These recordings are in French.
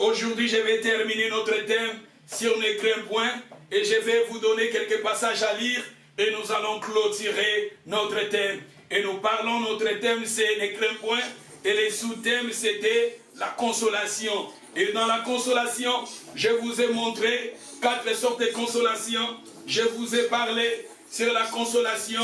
Aujourd'hui, je vais terminer notre thème si on ne craint point et je vais vous donner quelques passages à lire et nous allons clôturer notre thème. Et nous parlons, notre thème c'est ne craint point et les sous-thèmes c'était la consolation. Et dans la consolation, je vous ai montré 4 sortes de consolation. Je vous ai parlé sur la consolation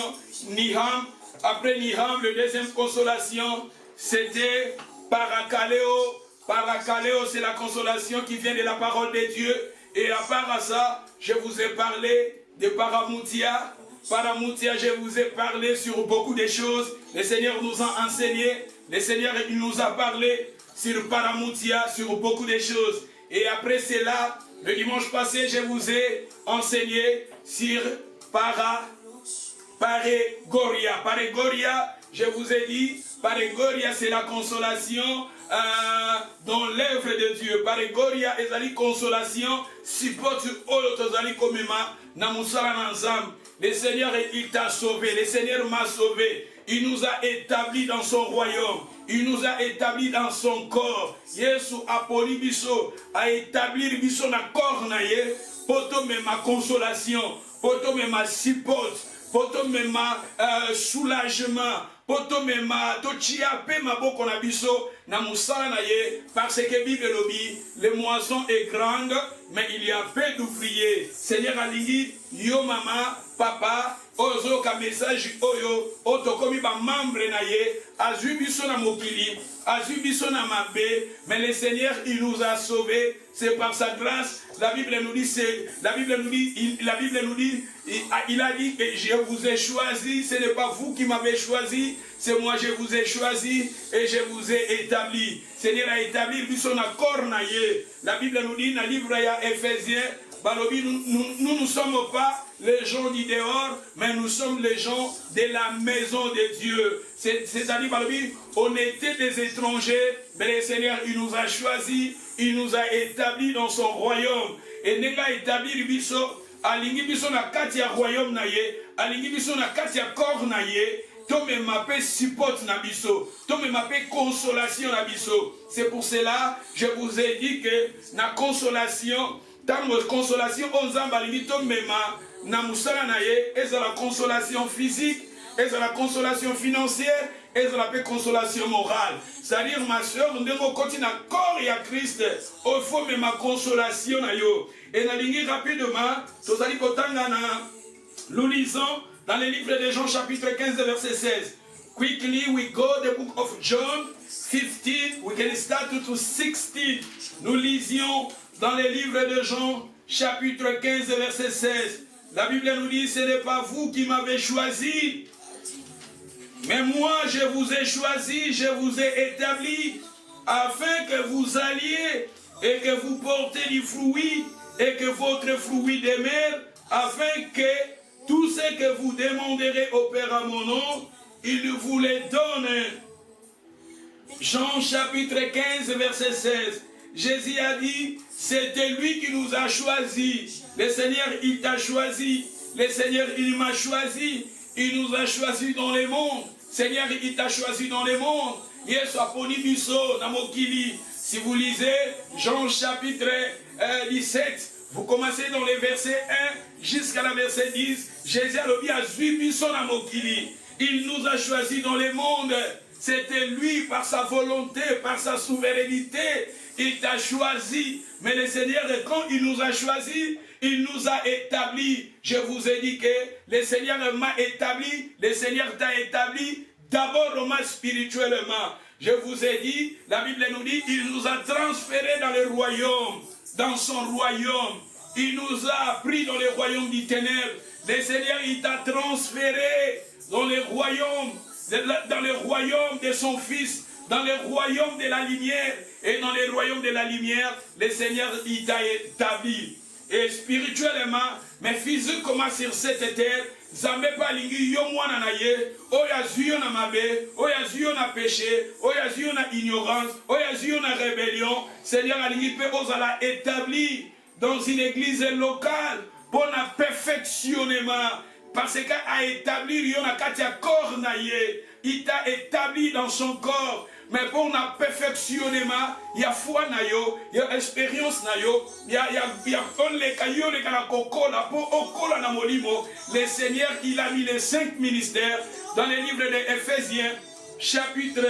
Niham. Après Niham, le deuxième consolation, c'était Parakaleo. Parakaleo, c'est la consolation qui vient de la parole de Dieu. Et à part ça, je vous ai parlé de Paramoutia. Paramoutia, je vous ai parlé sur beaucoup de choses. Le Seigneur nous a enseigné. Le Seigneur il nous a parlé sur Paramoutia, sur beaucoup de choses. Et après cela, le dimanche passé, je vous ai enseigné sur Paregoria. Paregoria, je vous ai dit, Paregoria, c'est la consolation dans l'œuvre de Dieu. Paregoria, et la consolation, supporte Olotozali Komema, Namusara Nanzam. Le Seigneur, il t'a sauvé. Le Seigneur m'a sauvé. Il nous a établis dans son royaume. Il nous a établis dans son corps. Yesu Apoli Biso a établi Biso na corps naye. Poto me ma consolation. Poto me ma support. Poto me ma soulagement. Poto me ma tochia pe ma boko na biso na musala naye. Parce que Bible lobi, le moisson est grande, mais il y a peu d'ouvriers. Seigneur alingi, yo mama, papa, ozo ka message oyo, otokomi ba membre naye, azu biso na mokili, azu biso na mabe, mais le Seigneur il nous a sauvés, c'est par sa grâce. La Bible nous dit, il a dit que je vous ai choisi, ce n'est pas vous qui m'avez choisi, c'est moi je vous ai choisi et je vous ai établi. Seigneur a établi biso na corps naye. La Bible nous dit dans le livre ya Éphésiens, nous ne sommes pas les gens du dehors, mais nous sommes les gens de la maison de Dieu. C'est-à-dire, on était des étrangers, mais le Seigneur, il nous a choisis, il nous a établis dans son royaume. Et nous a établi biso, alingi biso na kati ya royaume naye, alingi biso na kati ya corps naye. Tome m'appelle support na biso, tome m'appelle consolation na biso. C'est pour cela je vous ai dit que na consolation, dans notre consolation, on zamba limito mema na musala naye, et la consolation physique, et la consolation financière, et la consolation morale. C'est-à-dire ma soeur, nous devons continuer à corps et à Christ, il faut même ma consolation na yo. Et na lingi rapidement, tozali kotanga na nous lisons dans le livre de Jean chapitre 15 verset 16. Quickly we go the book of John 15, we can start to 16. Nous lisions dans le livre de Jean chapitre 15 verset 16. La Bible nous dit, ce n'est pas vous qui m'avez choisi, mais moi je vous ai choisi, je vous ai établi, afin que vous alliez et que vous portez du fruit et que votre fruit demeure, afin que tout ce que vous demanderez au Père à mon nom, il vous les donne. Jean chapitre 15 verset 16. Jésus a dit, c'était lui qui nous a choisis. Le Seigneur, il t'a choisi. Le Seigneur, il m'a choisi. Il nous a choisis dans le monde. Seigneur, il t'a choisi dans le monde. Yesu aponi biso na mokili. Si vous lisez Jean chapitre 17, vous commencez dans les versets 1 jusqu'à la verset 10. Jésus a zui biso na mokili. Il nous a choisis dans le monde. C'était lui, par sa volonté, par sa souveraineté, il t'a choisi. Mais le Seigneur, quand il nous a choisis, il nous a établis. Je vous ai dit que le Seigneur m'a établi, le Seigneur t'a établi, d'abord spirituellement. Je vous ai dit, la Bible nous dit, il nous a transférés dans le royaume, dans son royaume. Il nous a pris dans le royaume du ténèbre. Le Seigneur, il t'a transféré dans le royaume de son Fils, dans le royaume de la lumière. Et dans le royaume de la lumière, le Seigneur, il t'a établi. Et spirituellement, mais physiquement sur cette terre, Zambe pa lingi yo mwana na ye, oya zuyo na mabe, oya zuyo na péché, oya zuyo na ignorance, oya zuyo na rébellion. Seigneur alingi pe ozala établi dans une église locale pour un perfectionnement. Parce qu'il a établi yon na katia corps na ye, il t'a établi dans son corps. mais pour le perfectionnement, il y a foi, il y a expérience, il y a le Seigneur, il a mis les 5 ministères dans les livres des Éphésiens, chapitre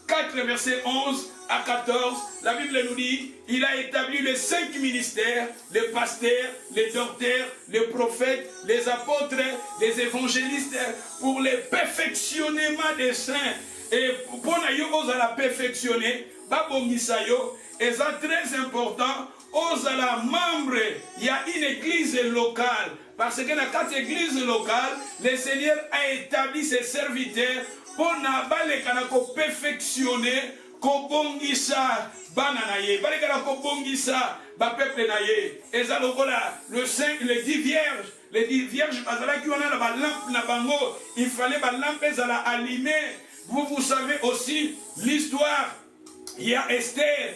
4, verset 11 à 14. La Bible nous dit, il a établi les 5 ministères, les pasteurs, les docteurs, les prophètes, les apôtres, les évangélistes, pour le perfectionnement des saints. Et pour nous la perfectionner, et c'est très important, aux membres, il y a une église locale. Parce que dans 4 églises locales, le Seigneur a établi ses serviteurs pour nous perfectionner, kobongisa bananaye, kobongisa peuple naye. Et ça les 10 vierges, les 10 vierges, il fallait que la lampe soit allumée. Vous savez aussi l'histoire. Il y a Esther,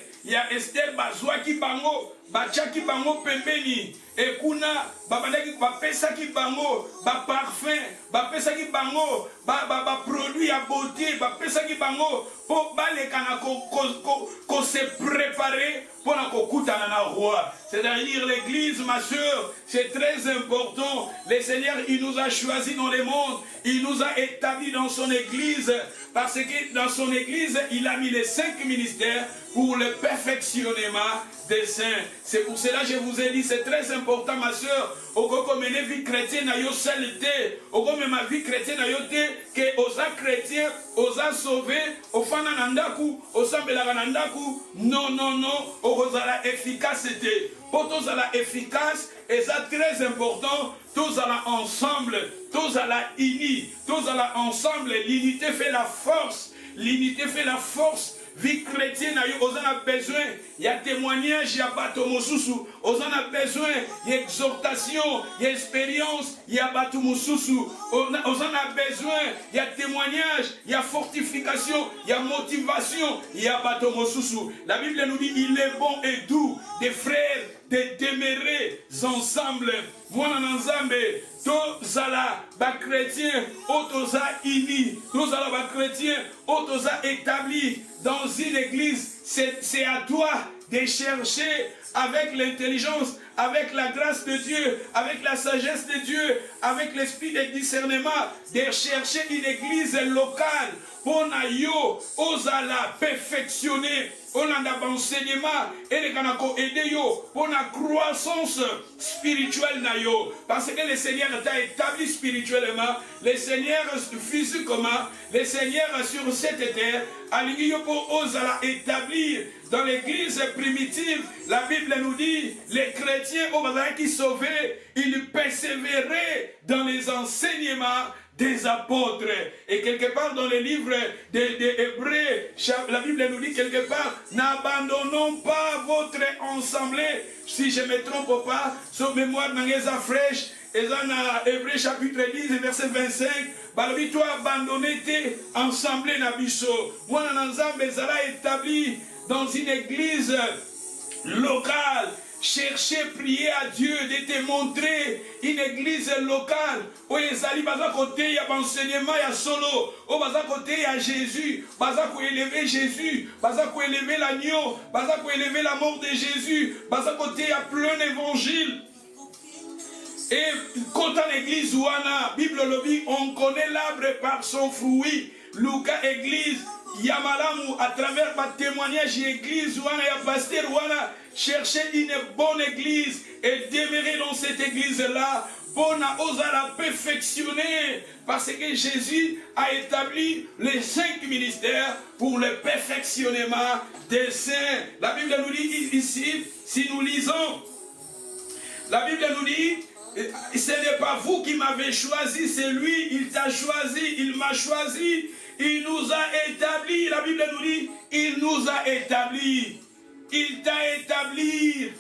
Bazouaki Bango, Bachaki Bango Pembeni, et Kuna, Babadaki, Bapesaki Bango, Parfum, Bapesaki Bango, produit à beauté, Bapesaki Bango, pour qu'on se préparer pour la roi. C'est-à-dire l'église, ma soeur, c'est très important. Le Seigneur, il nous a choisis dans le monde, il nous a établis dans son église, parce que dans son église, il a mis les 5 ministères pour le perfectionnement des saints. C'est pour cela que je vous ai dit, c'est très important, ma soeur, au mener la vie chrétienne, au ma vie chrétienne, que aux chrétiens, aux sauvés, aux fananandaku, aux sambelaganandaku, non, aux la efficacité. Pour tous à la efficace, et ça très important, tous à la ensemble, tous à la unis, tous à la ensemble, l'unité fait la force, l'unité fait la force. Vie chrétienne, on a besoin, il y a témoignage, il y a batomosusu, on a besoin, il y a exhortation, il y a expérience, il y a batomosusu, on a besoin, il y a témoignage, il y a fortification, il y a motivation, il y a batomosusu. La Bible nous dit, il est bon et doux, des frères, de demeurer ensemble. Moi, tous les chrétiens, tous les unis, tous les chrétiens, tous les établis dans une église. C'est à toi de chercher avec l'intelligence, avec la grâce de Dieu, avec la sagesse de Dieu, avec l'esprit de discernement, de chercher une église locale pour la perfectionner. On a enseignement et les canako aider pour la croissance spirituelle parce que le Seigneur t'a établi spirituellement, le Seigneur physiquement, le Seigneur sur cette terre, pour osala établir dans l'église primitive. La Bible nous dit les chrétiens au Bazar qui sauvaient, ils persévéraient dans les enseignements des apôtres. Et quelque part dans les livres des Hébreux, la Bible nous dit quelque part, n'abandonnons pas votre assemblée. Si je ne me trompe pas, sur mémoire d'Angeza fraîche, et dans Hébreux chapitre 10, verset 25, Balobi toi abandonné tes assemblées nabiso. Moi, Nanzambe Zara établi dans une église locale. Chercher, prier à Dieu, de te montrer une église locale où les alliés, baza côté, il y a enseignement, il y a solo, où baza côté, il y a Jésus, baza pour élever Jésus, baza pour élever l'agneau, baza pour élever la mort de Jésus, baza côté, il y a plein d'évangiles. Et quand à l'église ouana, Bible lobby, on connaît l'arbre par son fruit. Luka église, Yamalamu, à travers ma témoignage, église ouana, ya pasteur ouana, chercher une bonne église et demeurer dans cette église-là. Bonne à la perfectionner. Parce que Jésus a établi les 5 ministères pour le perfectionnement des saints. La Bible nous dit ici, si nous lisons, la Bible nous dit, ce n'est pas vous qui m'avez choisi, c'est lui, il t'a choisi, il m'a choisi, il nous a établi. La Bible nous dit, il nous a établi. Il t'a établi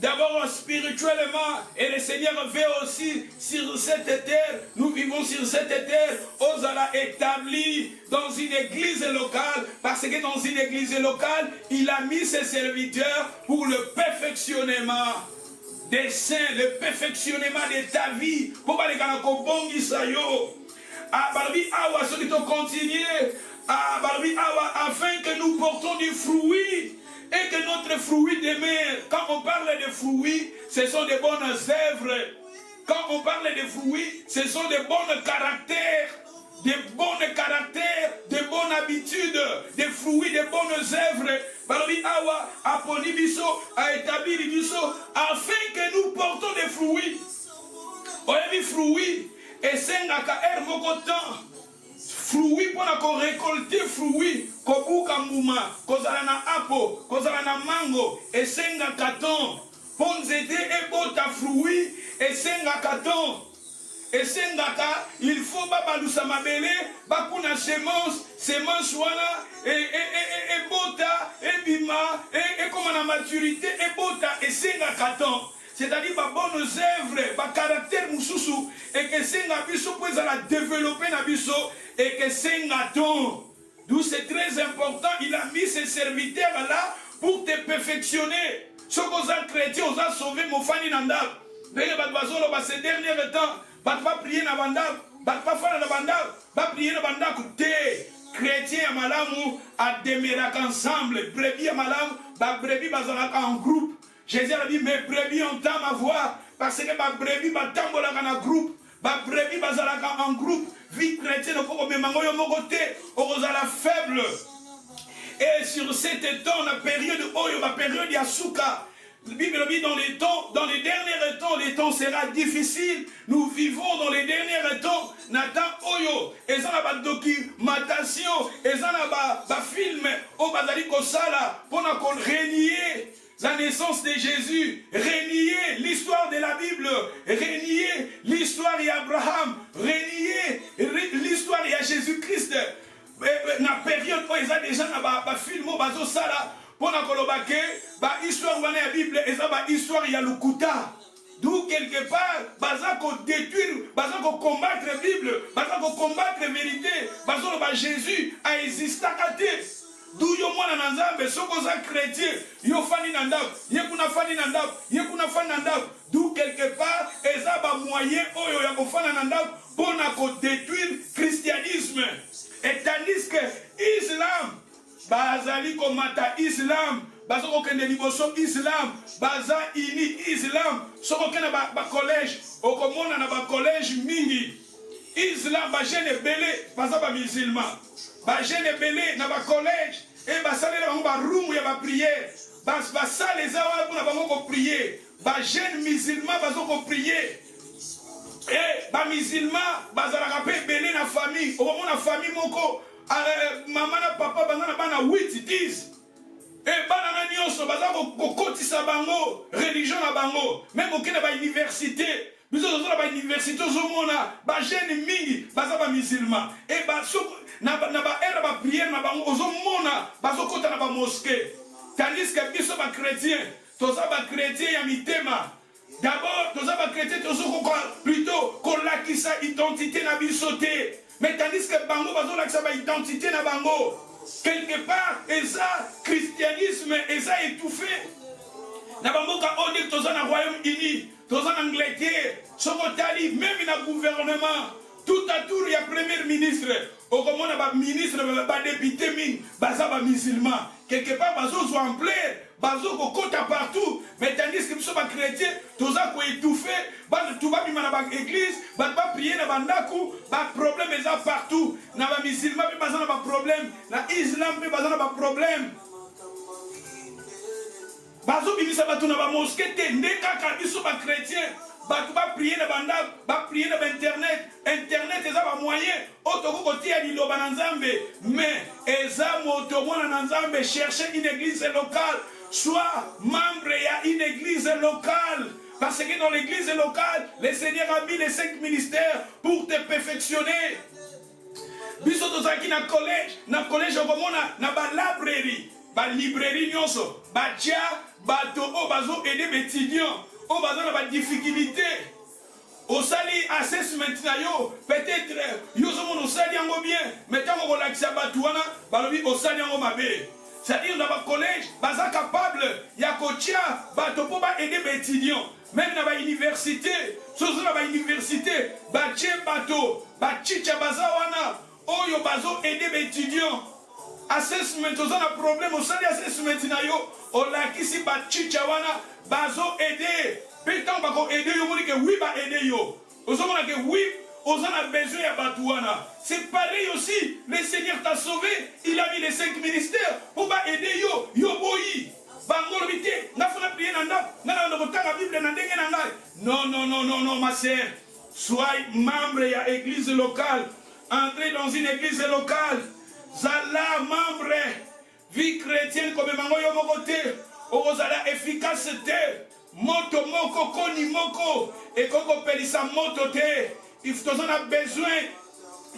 d'abord spirituellement et le Seigneur veut aussi sur cette terre, nous vivons sur cette terre, on l'a établi dans une église locale parce que dans une église locale, il a mis ses serviteurs pour le perfectionnement des saints, le perfectionnement de ta vie, pour que les gens continuent. Ah, Barbie, awa, ceux qui t'ont continué. Ah, Barbie, awa, afin que nous portons du fruit et que notre fruit demeure. Quand on parle de fruits, ce sont des bonnes œuvres. Quand on parle de fruits, ce sont des bons caractères, des bonnes habitudes, des fruits, des bonnes œuvres. Balobi awa aponi biso, a établi biso, afin que nous portons des fruits. Oyebi fruits, et sengaka moko temps. Fruits pour récolter fruits, kobuka mbuma, kozala na apo, kozala na mango, et sengaka temps. Pour nzete ebota fruits, et sengaka temps. Et sengaka, il faut babalusa mabele, bakuna semence wana, et bota, et bima, et comme la maturité, et bota, et sengaka temps. C'est-à-dire ba bonnes œuvres, ba caractère mususu, et que senga biso pour la développer na biso, et que senga ton. D'où c'est très important, il a mis ses serviteurs là pour te perfectionner. Ce qu'on a chrétien, on a sauvé mon fani nanda. D'ailleurs, ces derniers temps, pas prier na banda, pas faire na banda, pas prier na banda, écoutez, chrétien à malamu, à demeurer ensemble, brebis à malamu, ba brebis bazalaka en groupe. Jésus a dit, mes brebis entendent ma voix, parce que ma brebis batambolaka en groupe, ma brebis bazalaka en groupe, vie chrétienne, au memango yo mokote, au la faible. Et sur cette temps, la période oyo, la période yasuka, la Bible dit dans les derniers temps, les temps sera difficile. Nous vivons dans les derniers temps. Nathan Oyo, et ça n'a pas de documentation, et ça n'a pas film, au bazali kosala, pour qu'on renier la naissance de Jésus, renier l'histoire de la Bible, renier l'histoire d'Abraham, renier l'histoire de Jésus-Christ. Dans la période où ils ont déjà un film, bazo sala, pour que l'histoire de la Bible, et ça l'histoire de Lukuta. D'où quelque part, baza ko détruire, baza ko combattre la Bible, baza ko combattre la vérité, baza ko Jésus a existé à côté. D'où yo mwana nanzambe, soko za chrétien, yo fani nandab, yekuna fani nandab, yekuna fani nandab. D'où quelque part, eza ba moyen oyo ya ko fana nandab, pour na ko détruire christianisme. Et tandis que Islam, bazali ko mata Islam, bazoko kende liboso Islam, baza ini Islam, soko kende ba collège, okomona na ba collège mingi. Islam ba jeune belé, baza ba musulman. Ba jeune belé na ba collège, et ba salé na ba room ya ba prière. Ba salé za wala pour na ba ko prier. Ba jeune musulman bazoko prier. Et ba musulman bazala pe belé na famille, okomona famille moko. Maman na papa bana bana 8 10 et bana na nyonso baza ko kotisa bango religion na bango même okena ba université biso zo ba université zo mona ba jeune mingi baza ba musulman et ba na ba era ba prière na bango zo mona bazo kota na ba mosquée tandis que biso ba chrétien toza ba chrétien ya mitema d'abord toza ba chrétien tozo ko plutôt ko lakisa identité na biso te. Mais tandis que bango bazo la sa identité na bango quelque part et ça christianisme et ça étouffé na bango ka on dit toza na Royaume-Uni toza en Angleterre sokotali même na gouvernement tout à tour il y a premier ministre au comment na ba ministre ba député min baza ba musulman quelque part bazo zo en plein bazo ko kota partout mais tandis que biso ba chrétien toza ko étouffé ba tout ba bima na ba église ba prier na bandaku ba problème eza partout na ba musulman pe baza na ba problème na islam pe baza na ba problème bazo bimisa ba na ba mosquée te ndeka ka biso ba chrétien ba prier na bandaku ba prier na internet eza ba moyen otoko kotia liloba na nzambe mais eza moto mona na nzambe chercher une église locale. Sois membre à une église locale. Parce que dans l'église locale, le Seigneur a mis les 5 ministères pour te perfectionner. Biso tozaki na collège okomona na ba librairie nyonso, ba tia bato o bazo aider étudiants, o bazo na ba difficulté. Osali assessment na yo, peut-être yo zomo osali yango bien, mais tango ko lakisa bato wana, balobi osali yango mabe. C'est-à-dire dans le collège, baza capable, ya kotia, bato po ba aider les étudiants. Même dans l'université, sozo dans l'université, bache bato, bachicha baza wana, oyo bazo aider les étudiants. assessment oza na problème osali assessment na yo olakisi bachicha wana bazo aider pe ntango bako aider yo moni ke oui ba aider yo ozomona ke oui oza na besoin ya bato wana. C'est pareil aussi, le Seigneur t'a sauvé, il a mis les 5 ministères pour ba aider yo yo boyi bangolo bité nga fona prier na ndap nga na kotanga Bible na ndenge na ngai. Non non non non non ma sœur, sois membre ya église locale, entrez dans une église locale. Zala membre, vie chrétienne comme mango yo moko te, ozala efficace te, moto moko koni moko, et koko pelisa moto te. Il faut en a besoin,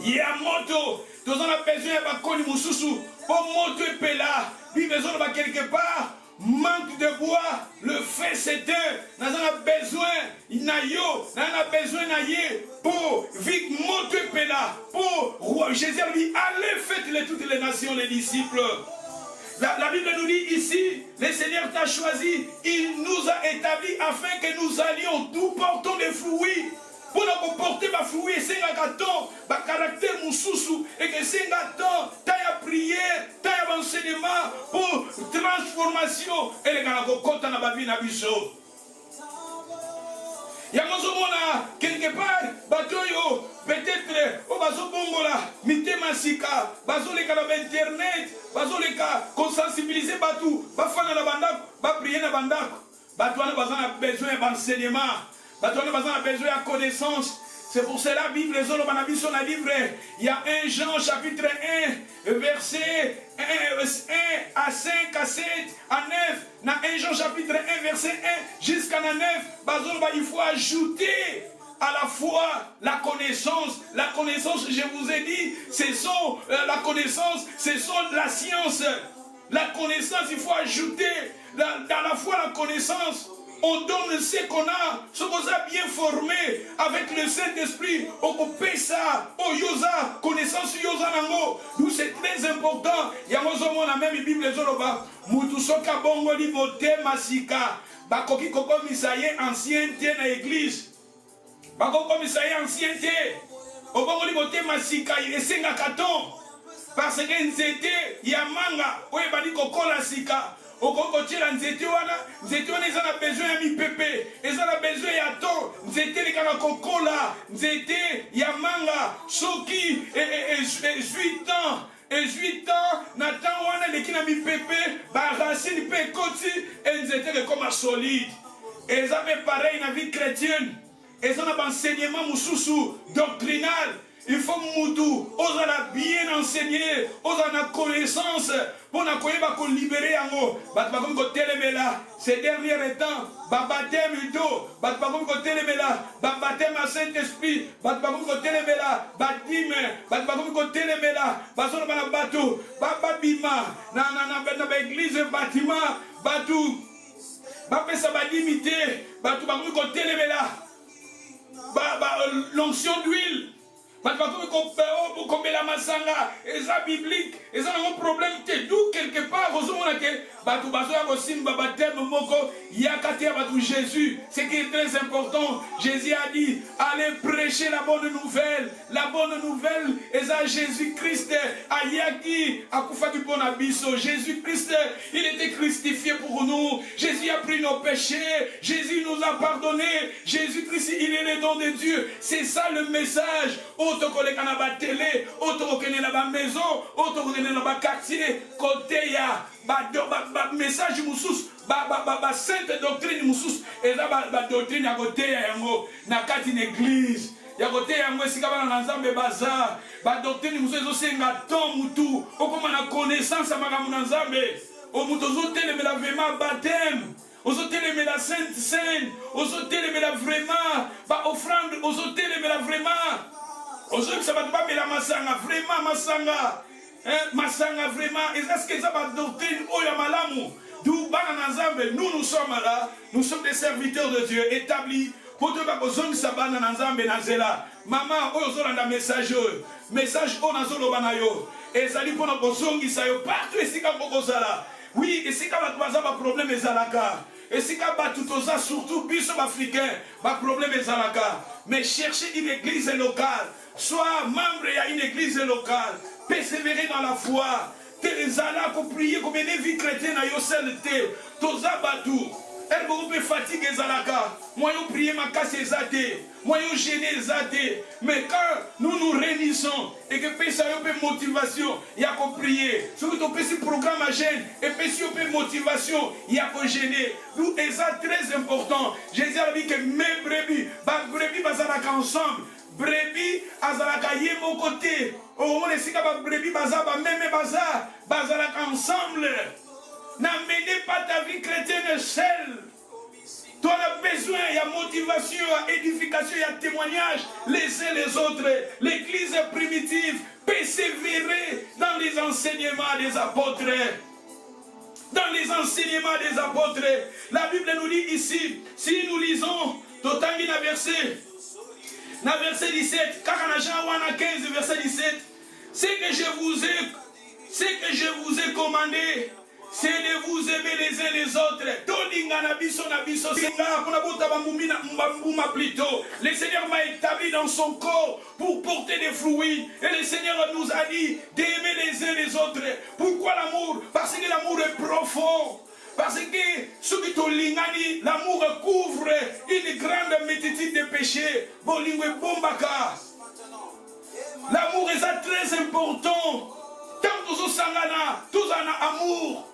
il y a moto, tu en a besoin de koni mususu, pour moto et pela, il besoin de quelque part, manque de bois, le feu s'éteint, nous avons besoin, nayo, nous avons besoin naye, pour vivre moto et pela, pour roi Jésus a dit, allez faites toutes les nations, les disciples. La Bible nous dit ici, le Seigneur t'a choisi, il nous a établis afin que nous allions, nous portons des fruits. Pour nous porter ma fruit, c'est un temps, ma caractère moussoussou, et que c'est un temps, taille prière, taille enseignement, pour transformation, et les gars, quand on a ma vie, nabiso. Yamazomona, quelque part, batoyo, peut-être, au bazo bongola, mité masika, bazo les cas d'internet, bazo les cas, qu'on sensibilise batou, bafana la bandak, ba prier la bandak, batouana bazan a besoin d'enseignement. On a besoin de connaissance. C'est pour cela la Bible, sur la livre, il y a 1 Jean chapitre 1, verset 1 à 5, à 7, à 9. Dans 1 Jean chapitre 1, verset 1 jusqu'à 9, il faut ajouter à la fois la connaissance. La connaissance, je vous ai dit, la connaissance, ce sont la science. La connaissance, il faut ajouter dans la foi la connaissance. On donne ce qu'on a, ce qu'on a bien formé avec le Saint-Esprit. On peut ça, au yosa, connaissance yosa nango. Nous c'est très important. Yamozomon a même Bible zoloba. Mutusoka bongo libote masika. Bakoki koko misaye ancienneté na église. Bakoko misaye ancienneté. Obongo libote masika esenga katon. Parce que nzete yamanga oye bali koko la sika. Okokotiela nzete wana eza na besoin ya mipepe, eza na besoin ya temps, nzete lekaka kokola, nzete ya manga, soki 18 ans, 18 ans, na temps wana leki na mipepe, ba racine pe koti, et nzete lekoma solide. Eza pe pareil na vie chrétienne, eza na enseignement mususu, doctrinal. Il faut Moudou, osala bien enseigner, osala connaissance, pour qu'on libérer yango. Batbakom ko telemela, ces derniers temps, babatem udo, batbakom ko telemela, babatem à Saint-Esprit, batbakom ko telemela, batime, batbakom ko telemela, basona bana bato, bababima, na église bâtiment, batou, bapesa badimité, batou bakom ko telemela, l'onction d'huile. Comme la masanga, et ça biblique, et ça n'a pas problème, tout quelque part, Jésus, ce qui est très important, Jésus a dit, allez prêcher la bonne nouvelle, et ça Jésus-Christ, Ayaki, Akufaki Bonabiso, Jésus-Christ, il était crucifié pour nous, Jésus a pris nos péchés, Jésus nous a pardonné, Jésus-Christ, il est le don de Dieu, c'est ça le message. Autre collègue à la télé, autre collègue à la maison, autre collègue à la quartier, côté ya, message moussous, sainte doctrine moussous, et là, doctrine à côté yango, na kati une église, ya côté yango, si kabana nanzambe bazar, doctrine moussous, c'est un temps moutou, au comme la connaissance à magamu nanzambe, au moutozo télé, mais la vraiment baptême. Aux hôtels, mais la sainte scène, aux hôtels, mais la vraiment, offrande, aux hôtels, mais la vraiment. Aujourd'hui, ça va pas mais la masanga, vraiment masanga. Masanga vraiment. Et est-ce que ça va doctrine oya malamu? D'où bananazambe, nous sommes là, nous sommes des serviteurs de Dieu établis. Pour te dire que zone sabana nanzambe nazela. Maman, ozolanda message on azolo banayo. Et ça dit pour nous zongi sayo partout ici quand bokozala. Oui, ici quand va pas problème ezalaka. Et si tout surtout biso africain, pas problème ezalaka. Mais cherchez une église locale. Sois membre à une église locale. Persévérer dans la foi. ezala ko prier ko mene vie chrétienne na yo seul te toza batu elle beaucoup peut fatigue ezalaka moi yo prier makasi ezate moi yo gêner ezate mais quand nous nous réunissons et que pesa yo pe motivation ya ko prier surtout to pesi programme à jeûne et pesi yo pe motivation ya ko gêner nous ça très important Jésus a dit que mes brebis bazalaka ensemble brebis azalaka ye mon côté au moins esika ba brebis bazalaka ensemble. N'amenez pas ta vie chrétienne seule. Tu as besoin, il y a motivation, il y a édification, il y a témoignage les uns les autres. L'église primitive persévérer dans les enseignements des apôtres. Dans les enseignements des apôtres. La Bible nous dit ici, si nous lisons, Totangi na verset 17, Kakana Jean 15, verset 17, ce que je vous ai commandé, c'est de vous aimer les uns les autres. Le Seigneur m'a établi dans son corps pour porter des fruits. Et le Seigneur nous a dit d'aimer les uns les autres. Pourquoi l'amour? Parce que l'amour est profond. Parce que l'amour couvre une grande multitude de péchés. L'amour est très important. Tant que nous sangana, tous en amour.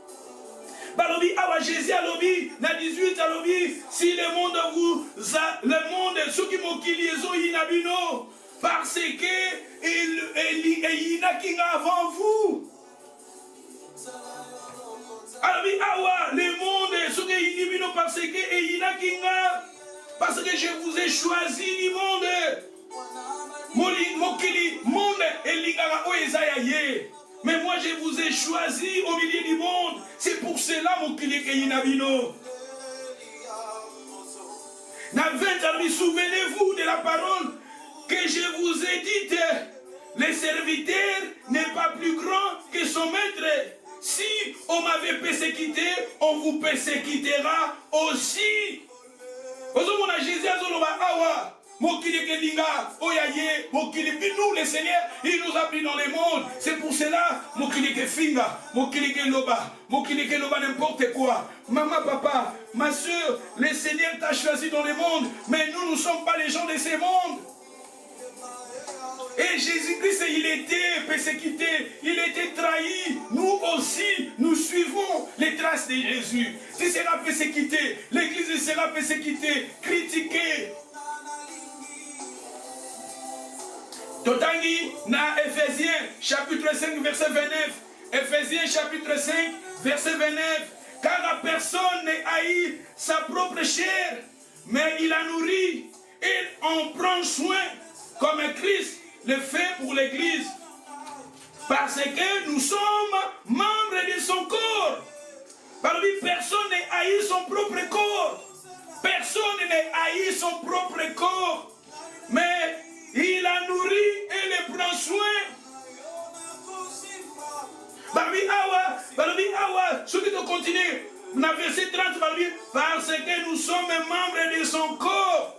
Balobi awa Jésus alobi na 18 alobi si le monde vous a le monde ceux qui mokili ezo inabino parce que il y a qui avant vous. Alobi awa le monde ceux qui inabino parce que il y a qui parce que je vous ai choisi du monde. Mokili monde elingara o ezaya ye. Mais moi je vous ai choisi au milieu du monde. C'est pour cela mon kileke inabino. Souvenez-vous de la parole que je vous ai dite. Le serviteur n'est pas plus grand que son maître. Si on m'avait persécuté, on vous persécutera aussi. Jésus a nous, le Seigneur, il nous a pris dans le monde. C'est pour cela, n'importe quoi. Maman, papa, ma soeur, le Seigneur t'a choisi dans le monde, mais nous ne sommes pas les gens de ce monde. Et Jésus-Christ, il était persécuté, il était trahi. Nous aussi, nous suivons les traces de Jésus. Tu seras persécuté, l'Église sera persécutée, critiquée. Totangi na Ephésiens chapitre 5 verset 29. Ephésiens chapitre 5 verset 29. Car la personne haït sa propre chair, mais il la nourrit et en prend soin comme Christ le fait pour l'Église. Parce que nous sommes membres de son corps. Parmi personne ne haït son propre corps. Personne ne haït son propre corps. Mais il la nourrit et le prend soin. Ceux qui continuent, dans verset 30, parce que nous sommes membres de son corps.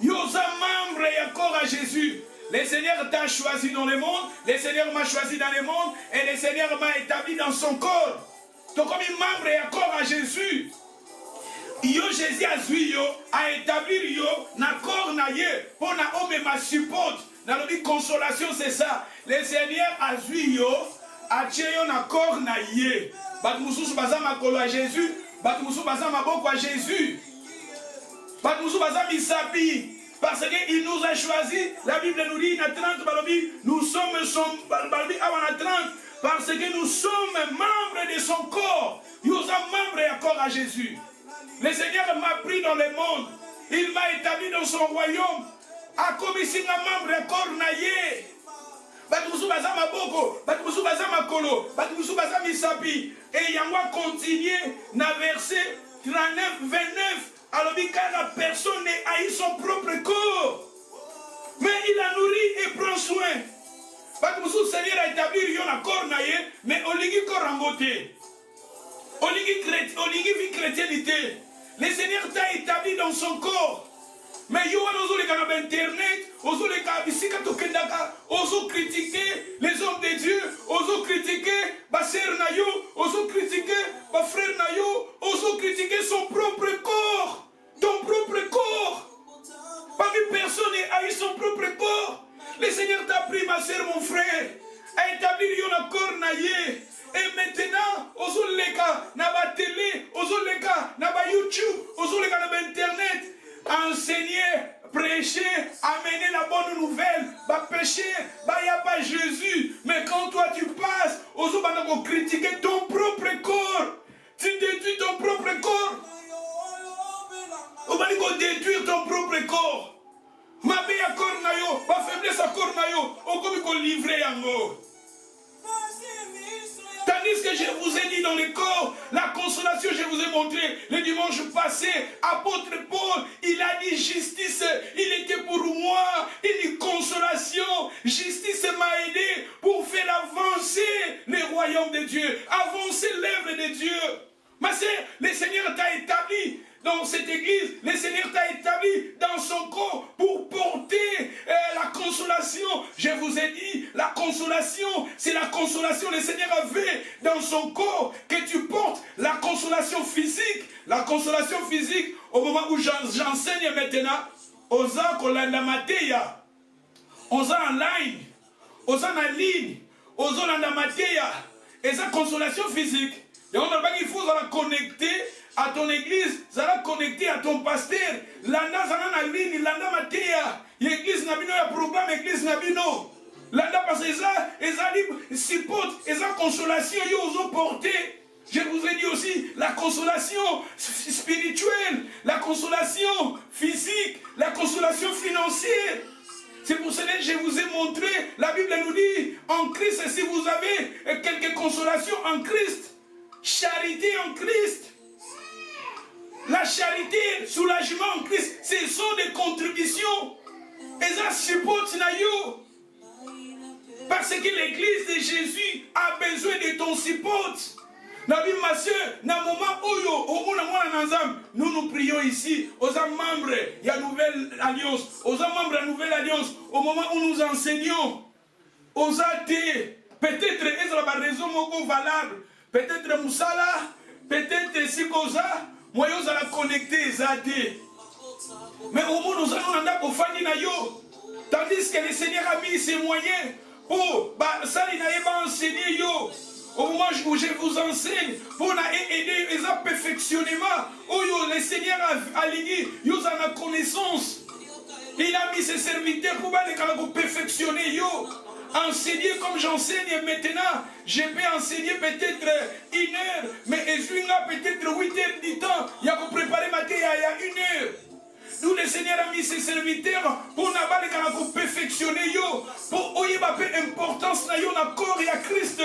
Nous sommes membres et corps à Jésus. Le Seigneur t'a choisi dans le monde, le Seigneur m'a choisi dans le monde, et le Seigneur m'a établi dans son corps. Donc comme membre et corps à Jésus. Yo Jésus a zui yo a établi yo na corps na ye pour na homme ma support na lobby consolation c'est ça le Seigneur a zui yo a tie yo na corps na ye bat mususu baza makolo à Jésus bat mususu baza maboko à Jésus bat mususu baza misapi parce que il nous a choisi. La Bible nous dit na 30 balobi nous sommes son balobi awana 30 parce que nous sommes membres de son corps. Nous sommes membres et corps à Jésus. Le Seigneur m'a pris dans le monde. Il m'a établi dans son royaume. A commis un membre et corps naïe. Batmusu baza maboko, batmusu baza makolo, batmusu baza misapi. Et yangwa continuer na verset 39, 29. Alors car la personne haït son propre corps. Mais il la nourrit et prend soin. Batmusu Seigneur a établi yon a corps naïe, mais on ligi corps en beauté. On ligi vie chrétiennité. Le Seigneur t'a établi dans son corps. Mais yo ozo les canaux internet, ozo les kabisika tokendaka, ozo critiquer les hommes de Dieu, ozo critiquer basé naye. Et maintenant, ozoleka na ba télé, ozoleka na ba YouTube, ozoleka na ba internet, enseigner, prêcher, amener la bonne nouvelle, ba pécher, ba y a pas Jésus. Mais quand toi tu passes, ozobana ko critiquer ton propre corps. Tu détruis ton propre corps. Ozobana ko détruire ton propre corps. Ma be ya corps na yo, ba faiblesse à corps na yo, okomi ko livrer yango. Tandis que je vous ai dit dans les corps, la consolation, je vous ai montré le dimanche passé, apôtre Paul, il a dit justice, il était pour moi une consolation. Justice m'a aidé pour faire avancer le royaume de Dieu, avancer l'œuvre de Dieu. Ma sœur, le Seigneur t'a établi dans cette église, le Seigneur t'a établi dans son corps pour porter la consolation. Je vous ai dit, la consolation, c'est la consolation. Le Seigneur avait dans son corps que tu portes la consolation physique. La consolation physique, au moment où j'enseigne maintenant, osa kolanda mateya, osa en ligne, osa en ligne, osa landa mateya, et sa consolation physique. Et on a pas qu'il faut la connecter à ton église, ça va connecter à ton pasteur. Landa zana na ligne, landa mateya. L'église n'a pas de programme, l'église n'a pas de. Landa parce que ça, ils support, ils ont consolation, ils ont porté. Je vous ai dit aussi la consolation spirituelle, la consolation physique, la consolation financière. C'est pour cela que je vous ai montré, la Bible nous dit, en Christ, si vous avez quelques consolations en Christ, charité en Christ, la charité, soulagement en Christ, ce sont des contributions. Et ça supporte Nayo. Parce que l'église de Jésus a besoin de ton support. Nabi ma soeur, na moment où nous prions ici aux membres de la nouvelle alliance, aux membres de la nouvelle alliance, au moment où nous enseignons, aux athées, peut-être est-ce la raison valable, peut-être Moussala, peut-être Sikoza, moi vous allez connecter les athées. Mais au moment où nous allons faire na yo, tandis que le Seigneur a mis ses moyens pour ça il n'avait pas enseigné yo. Au moment où je vous enseigne, pour aider les perfectionnement, où le Seigneur a aligné, vous avez la connaissance. Il a mis ses serviteurs pour perfectionner yo. Enseigner comme j'enseigne maintenant, je peux enseigner peut-être 1 heure, mais je peut-être 8 heures du temps. Il y a pour préparer ma thé il y a 1 heure. Nous, le Seigneur a mis ses serviteurs pour perfectionner yo, pour avoir importance dans le corps et à Christ.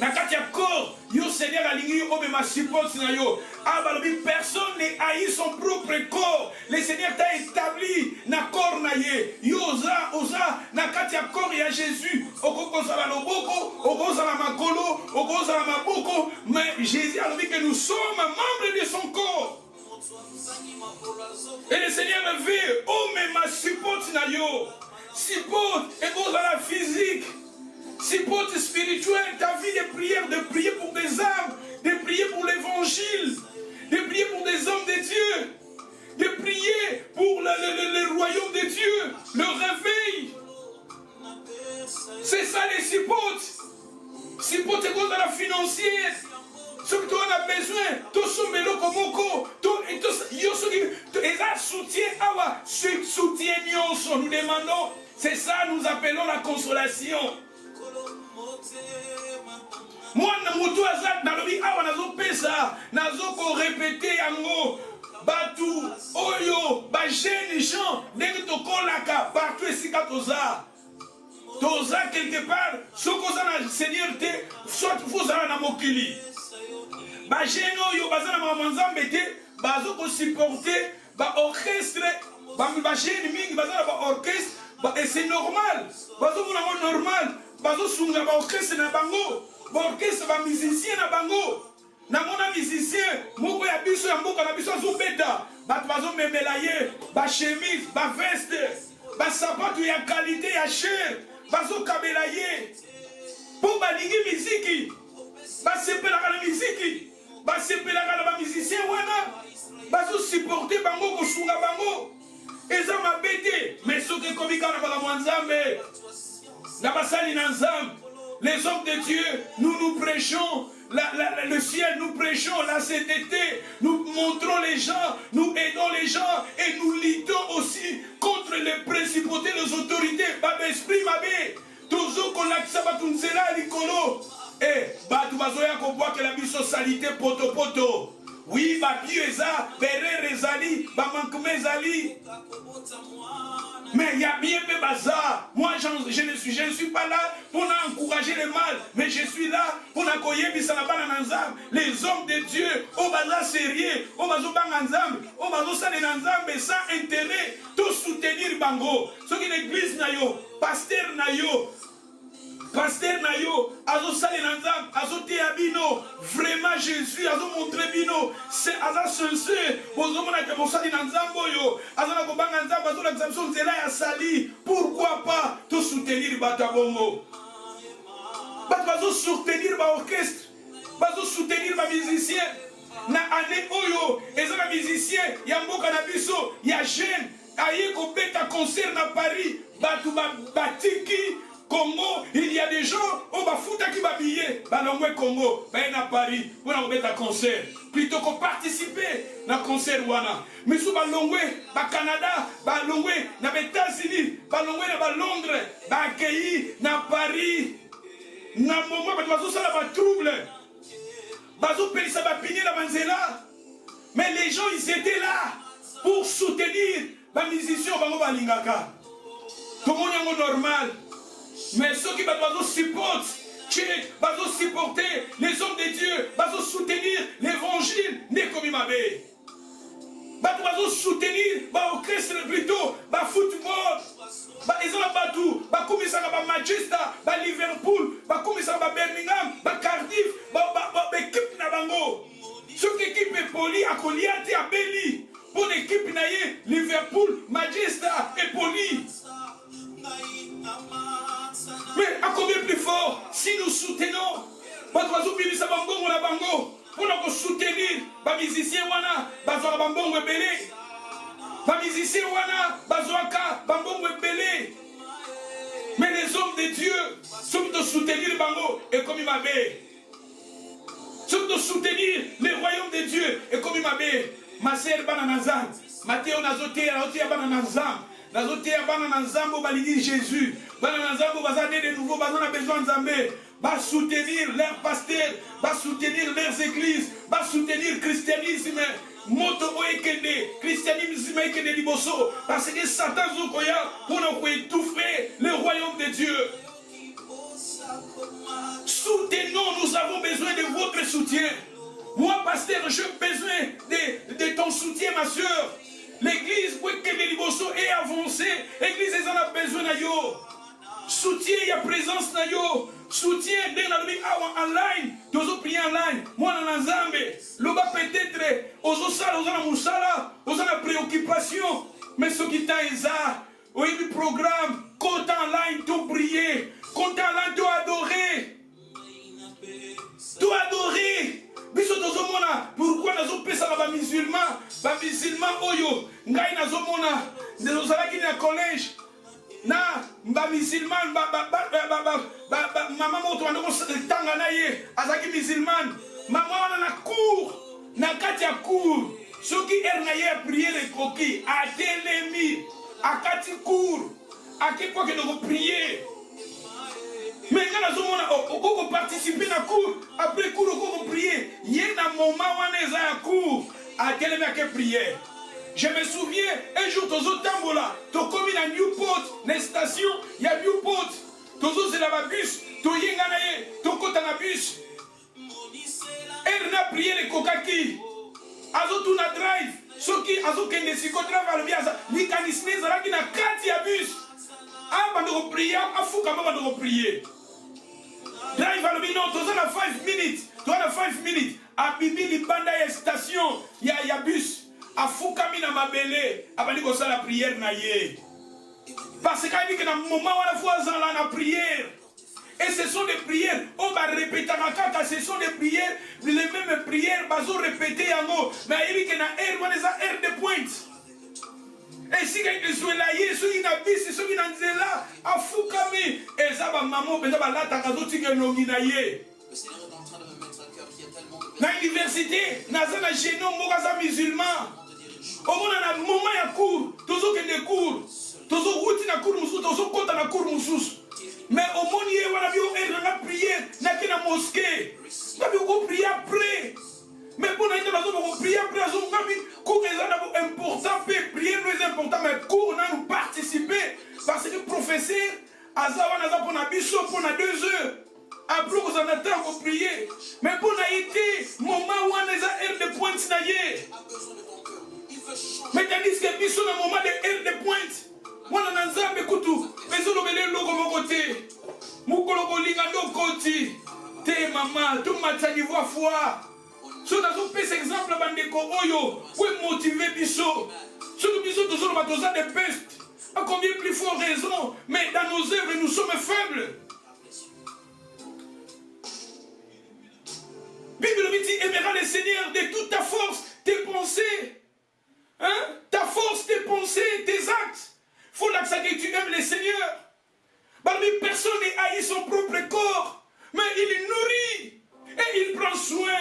Nakati ya corps, yo Seigneur a ligné yo ma support na yo. Personne n'est haï son propre corps. Le Seigneur t'a établi na corps na ye. Yo oza nakati ya corps ya Jésus. Okoko zala loboko, okoko zala makolo, okoko zala maboko. Mais Jésus a dit que nous sommes membres de son corps. Et le Seigneur veut ma support na yo. Support et cause à la physique. Support spirituel, ta vie de prière, de prier pour des âmes, de prier pour l'évangile, de prier pour des hommes de Dieu, de prier pour le royaume de Dieu, le réveil. C'est ça les supports. Support est dans la financière. Ce que tu en as besoin, tout ce mélo komoko, et ça soutient, soutien, nous demandons, c'est ça nous appelons la consolation. Moi, Namutu Azak, Nalobi, Awa, Nazo Pesa, Nazo Ko répéter Yango, Batu, Oyo, Ba jeunes gens, Negto Kolaka, partout ici, Toza. Toza quelque part, Sokoza na Seigneur, soit vous allez na Mokili. Ba jeunes Oyo, Bazana Mamanzambe, Bazo ko supporter, Ba orchestre, Ba jeunes Ming, Bazana Ba orchestre, et c'est normal. Bazo Mouna normal. Bazo sunga ba orchestre na bango, ba orchestre ba musicien na bango. Na mona musicien, moko ya biso ya mboka na biso azobeta, bato bazo memela ye, ba chemise, ba veste, ba sapato ya qualité ya cher, bazo kabela ye. Po ba lingi miziki, ba sepela na miziki, ba sepela na ba musicien wana, bazo supporter bango ko sunga bango. Eza mabete, mais soki komika na ba mwanzambe. Nabasali na nzambe Les hommes de Dieu, nous prêchons le ciel, nous prêchons la sainteté, nous montrons les gens, nous aidons les gens et nous luttons aussi contre les principautés, les autorités. Baba esprit mabé, toujours qu'on l'accès à tout cela likolo. Et batu bazoya ko boit que la biso salité poto poto. Oui, ba eza, bere rezali, ba manquement ezali. Mais il y a bien des bazar. Moi, je ne suis pas là pour encourager le mal, mais je suis là pour accueillir les hommes de Dieu. Au bazar sérieux, au bazar banganzam, au bazar salenanzam, sans intérêt, tout soutenir bango. Ce qui l'église nayo, pasteur nayo. Pasteur Nayo, azo sale nanzam, azo te abino, vraiment Jésus, azo montre bino, c'est azo sincère, bozo mona ke mosali nanzam boyo, azo na kobanga nzam, azo la exception zela ya sali, pourquoi pas tout soutenir batabongo, bazo soutenir ba orchestre, bazo soutenir ba musicien, na année oyo, ezo na musicien, ya mboka na biso, ya jeune, aye ko beta concert na Paris, batu batiki. Congo, il y a des gens, on va foutre qui va biller, balongwe Congo, ben à Paris, on va mettre un concert. Plutôt que participer à un concert wana. Mais sous balongwe, ba Canada, balongwe, na États-Unis, balongwe na Londres, ba accueilli na Paris. Na moment, ba bazo sala ba trouble. Bazo pelisa ba pigner la manzela. Mais les gens, ils étaient là pour soutenir ba musicien bango balingaka. Tout le monde est normal. Mais ceux qui vont supporter les hommes de Dieu, vont soutenir l'évangile, n'est comme il m'avait. Vont soutenir l'orchestre plutôt, le football, ils ont battu, ils ont Manchester, Liverpool, Birmingham, Cardiff, l'équipe Nabango. Ceux qui équipe est poli, à Coliati, à Belly, pour l'équipe Naye, Liverpool, Manchester et poli. Mais à combien plus fort si nous soutenons pour nous soutenir les musiciens wana bazwa bambongo ebele ba musiciens wana bazwaka bambongo ebele. Mais les hommes de Dieu sont de soutenir bango et comme il m'avait sont de soutenir les royaumes de Dieu et comme il m'avait ma sœur bananazam Matthieu nazoté nazoté bananazam nazoté bananazam balidi Jésus bananazam bazane de nouveau bazana besoin de Zambé. Va soutenir leurs pasteurs, va soutenir leurs églises, va soutenir le christianisme. Moto oekende, christianisme ekende liboso, parce que Satan zokoya pour nous étouffer le royaume de Dieu. Soutenons, nous avons besoin de votre soutien. Moi, pasteur, j'ai besoin de ton soutien, ma soeur. L'église oekende liboso est avancée. L'église en a besoin de yo. Soutien, il y a présence na yo. Soutien dès la nuit online, tous prier online. Moi dans Nzambe, le bas peut-être aux sala, aux musala, aux préoccupation. Mais ce qui t'a ça, au du programme, quand online tout prier, quand online tout adorer, tout adorer. Biso tozomona, pourquoi nazo pesa ba musulman, oyo, ngai nazo mona, nazo sala ki na collège. Na ba musulman maman moto ando tanga na ye azaki musulman maman wana na cour na kati ya cour soki na ye prier le koki atelemi akati cour akiko ke no prier mais quand azomona oko participer na cour après cour oko prier ye na moment wana eza ya cour atelemi ake prier. Je me souviens, un jour, Tozo Tambola, to commis à Newport, une station, il y a Newport, Tozo c'est la bus, to yenganaye, to kota na bus. Elle n'a prié les kokaki. Azo tu na drive, soki azo kende siko drive albiaza, ni kanisne zalaki na kati ya bus. Ah, bando prier, afuka bando prier. Drive albino, Tozo na 5 minutes, to na 5 minutes. A bibi li banda ya station, ya bus. Afukami na mabele abali ko sala prière na ye parce qu'il dit que dans le moment où la foi la prière et ce sont des prières on va répéter quand ce sont des prières les mêmes prières bazo répéter yango mais il dit que na air de pointe et si tika ezwela ye soki na bisi soki na nzela afukami eza bamama mpenza balataka azotika elongi na ye. Na université naza na géno moko aza musulman omona na moment ya cour tozokende cour tozowuti na cour mosusu tozokota na cour mosusu mais omoni ye wana bio eranga priere nake na mosquée ngabi okoprier après mais mpona ete bazokoprier après azongami cour eza na important mpe priere no eza important mais cour nanu participer parce que professeur aza wana aza mpona biso mpona 2 heures. Après, vous en attendez pour prier. Mais pour été, moment où on est à heure de pointe, mais tandis que nous sommes au moment de heure de pointe, on a un zambe koutou, mais on a un logo mon côté. Moukolo linga no koti. Te maman, tout matin niveau foi. Si on a un petit exemple, bandeko oyo, pour motiver biso. Si nous biso tous on va tous des pestes. À combien plus fort raison, mais dans nos œuvres nous sommes faibles. Bible dit, aimera le Seigneur de toute ta force, tes pensées, hein? Ta force, tes pensées, tes actes. Il faut que tu aimes le Seigneur. Personne n'est haï son propre corps, mais il nourrit et il prend soin.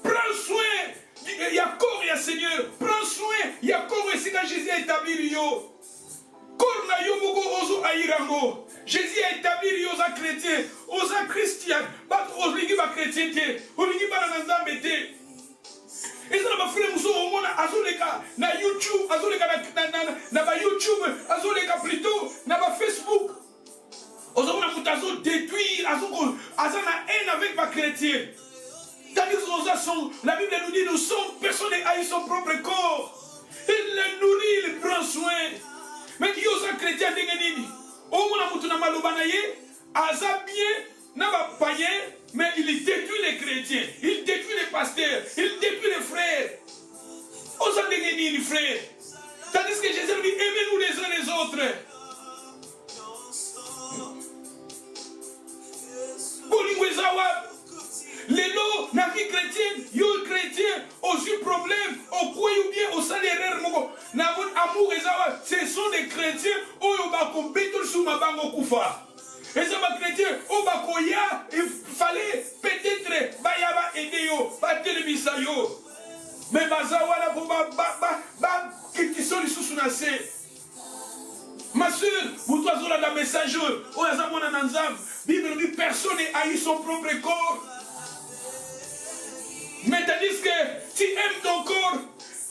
Prends soin. Il y a corps, il y a Seigneur. Prends soin. Il y a corps ici quand Jésus a établi yo. Corps na yo moko ozo airango. Jésus a établi aux chrétiens, aux chrétiens, aux ligues chrétiens, aux ligues bananzambete. Et ça va faire muso au monde azoleka na YouTube, azoleka na ba YouTube, azoleka plutôt na ba Facebook. Ozona mutazo détruire, azana haine avec les chrétiens. Tandis que la Bible nous dit nous sommes personne haït son propre corps. Il le nourrit, il prend soin. Mais qui aux chrétiens dengenini? Au moins, on a bien, n'a pas païen, mais il détruit les chrétiens, il détruit les pasteurs, il détruit les frères. On s'en dégaine les frères. Tandis que Jésus dit, aimez-nous les uns les autres. Les lots, la vie chrétienne, yo chrétien, aussi problème, au quoi ou bien au salaire, amour et zawa, ce sont des chrétiens, au yobako, bétul sous ma bango koufa. Et ça va chrétien, au bakoya, il fallait peut-être, bayaba aider yo, bater yo. Mais bazawa la pour qui sont les sous-sunacés. Ma soeur, vous dois avoir la message, au yazamona nanzam, Bible dit personne n'est haï son propre corps. Mais tandis que tu aimes ton corps,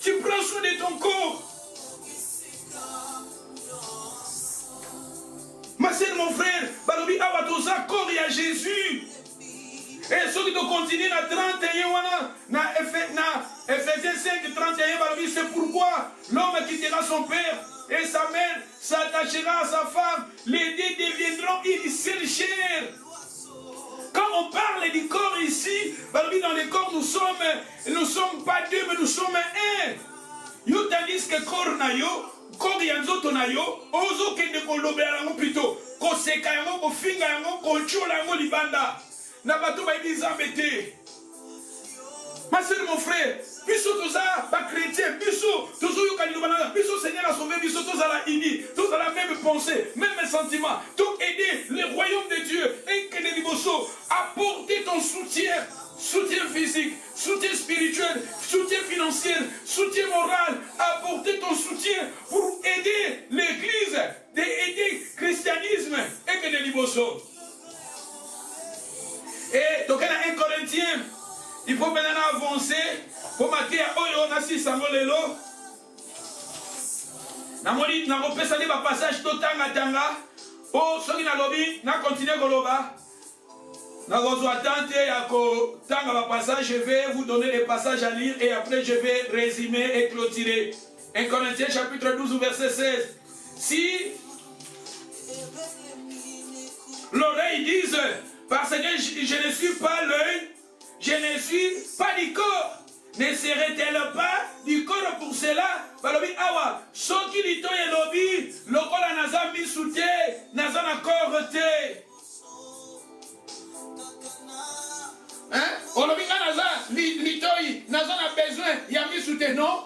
tu prends soin de ton corps. Ma soeur, mon frère, balobi awatoza corps et à Jésus. Et ceux qui doivent continuer dans 31, dans Ephésiens 5, 31, balobi, c'est pourquoi l'homme quittera son père et sa mère, s'attachera à sa femme, les deux deviendront une seule chair. Quand on parle du corps ici, dans le corps nous sommes pas deux, mais nous sommes un. Yo tandis que corps na yo, corps yanzoto na yo, ozo kende ko lobela ngo plutôt, ko seka yango, ko finga yango, ko chola yango libanda. Na bato ba ibizambete. Ma soeur, mon frère, biso toza ba chrétien, biso tozo yo kani lobana, biso Seigneur a sauvé, biso toza la uni, toza la même pensée, même sentiment, tout aider le royaume de Dieu, et que les liboso, apporter ton soutien, soutien physique, soutien spirituel, soutien financier, soutien moral, apporter ton soutien pour aider l'église, aider le christianisme, et que les liboso. Et donc, il y a un Corinthien. Il faut maintenant avancer pour marquer à Oyo Nasi Sangolelo. Namoni, na repesa li ba passage to tanga tanga. Oh, soki na lobby, na continuer goloba. Na gozo attente ya ko tanga ba passage, je vais vous donner les passages à lire et après je vais résumer et clôturer. 1 Corinthiens chapitre 12 verset 16. Si l'oreille dise, parce que je ne suis pas l'œil, je ne suis pas du corps. Ne serait-elle pas du corps pour cela? Balobi awa, soki lito ye lobi, lokola naza misu te, naza na corps te. Hein? Olobi ka naza litoyi, naza na besoin ya misu te, non?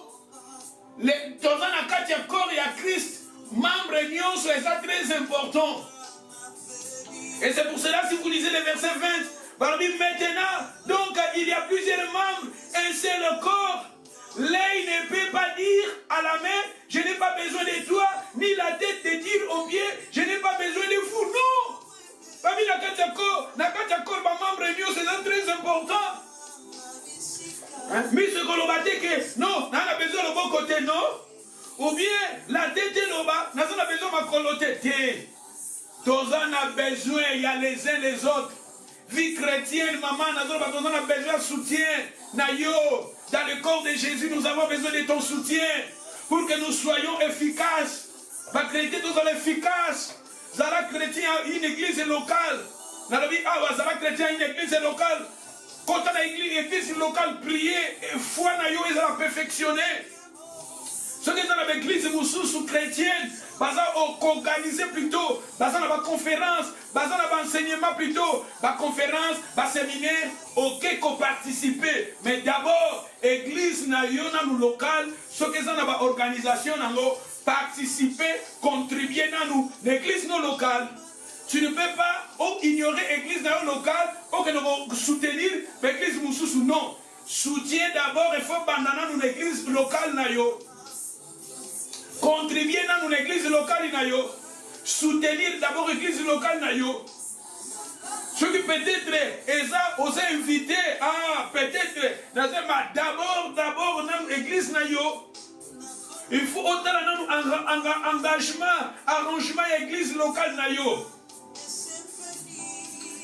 dans un cas de corps et à Christ, membre nyonso, c'est très important. Et c'est pour cela, si vous lisez le verset 20, maintenant, donc il y a plusieurs membres, un seul corps. L'œil ne peut pas dire à la main, je n'ai pas besoin de toi, ni la tête de dire au pied, je n'ai pas besoin de vous. Non! Parmi la corps, membre c'est très important. Mais ce que l'on va dire que non, on a besoin de bon côté, non? Ou bien la tête est là-bas, on a besoin de coloter. Tous on a besoin, il y a les uns les autres. Vie chrétienne, maman, on a besoin de soutien. Nayo, dans le corps de Jésus, nous avons besoin de ton soutien pour que nous soyons efficaces. La chrétien, nous sommes efficaces. Zara chrétien, une église locale. Zara chrétien, une église locale. Quand on a une église locale, prier, et foi, nayo, ils ont perfectionné. Ceux qui sont dans l'église sous chrétienne, organisé plutôt, dans la conférence, dans l'enseignement plutôt, la conférence, la séminaire, ok, qu'on participer. Mais d'abord, l'église nous locale, ceux qui sont dans l'organisation, participer, contribuer dans nous. L'église non locale, tu ne peux pas ignorer l'église locale, ou que nous soutenir l'église moussous non. Soutiens d'abord, il faut abandonner l'église locale. Contribuer dans l'église locale, soutenir d'abord l'église locale. Ceux qui peut-être osé inviter, peut-être, d'abord dans l'église, il faut autant engagement, arrangement de l'église locale.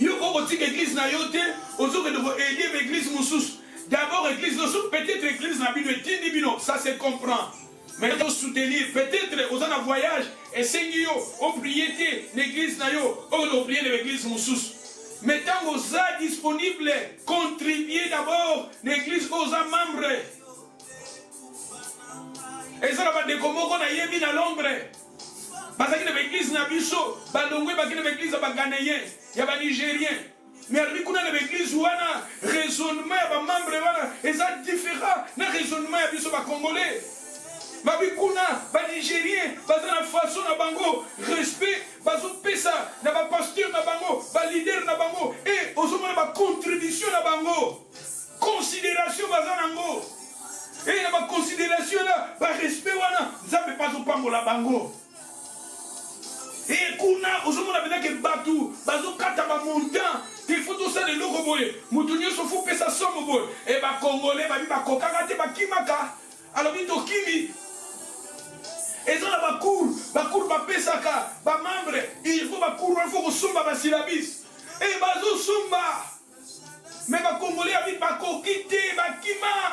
Il faut que l'église aider l'église moussous. D'abord l'église, peut-être l'église, ça se comprend. Mais il faut soutenir, peut-être, aux en voyage, et Seigneur, on priait l'église, on priait l'église Moussous. Mais tant vous êtes disponible, contribuez d'abord l'église aux membres. Et ça va être comme on a yébi dans l'ombre. Parce que l'église n'a pas so, Balongwe, parce que l'église a Ghanéen, il y a Nigérien. Mais avec l'église où on a raisonnement, il y a membres, et ça différent, le raisonnement, il y a Congolais. Babikuna, ba Nigérien, ba na façon na bango, respect, bazo pesa, na ba pasteur na bango, ba leader na bango, et osoma ba contribution na bango, considération baza nango, et na ba considération là, ba respect wana, nzambe pas zo pango la bango. Et kuna osoma na bena ke batu, bazo kata ba montant, il faut tout ça de loko boye, mutunyo so fu pesa somo boye, et ba congolais ba bi ba kokaka te ba kimaka, alors bito kimi. Et dans la cour, pesaka, membre, il faut il faut que sumba ba syllabis. Et bazo sumba. Mais ba congolais a vite ba kokite, ba kima.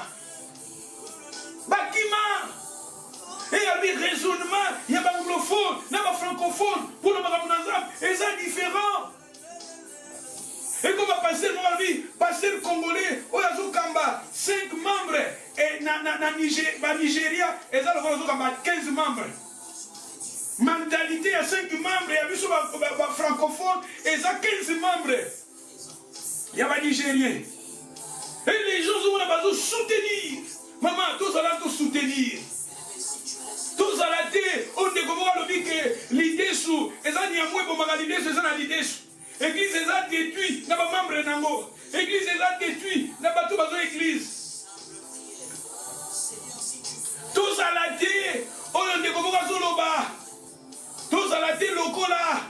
Et il y a des raisonnements, il y a des anglophones, il y a des francophones, pour le Magamounazam, et c'est différent. Et comme passer le Congolais, Oyazo Kamba, 5 membres, et na Nigeria, et ça, Oyazo Kamba, 15 membres. Mentalité, il y a 5 membres, il y a des francophones, et ça, 15 membres. Il y a des Nigériens. Et les gens ont besoin de soutenir. Maman, tous allons te soutenir. Tous à la tête, on ne comprend pas l'idée sous, et ça, il y a moins pour l'idée sous, et ça, l'idée sous. Église est détruite, n'a pas membre nango. Église est détruite, n'a pas tout besoin d'église. Tous à la tête, on ne comprend pas soloba. Tous à la tête locaux là.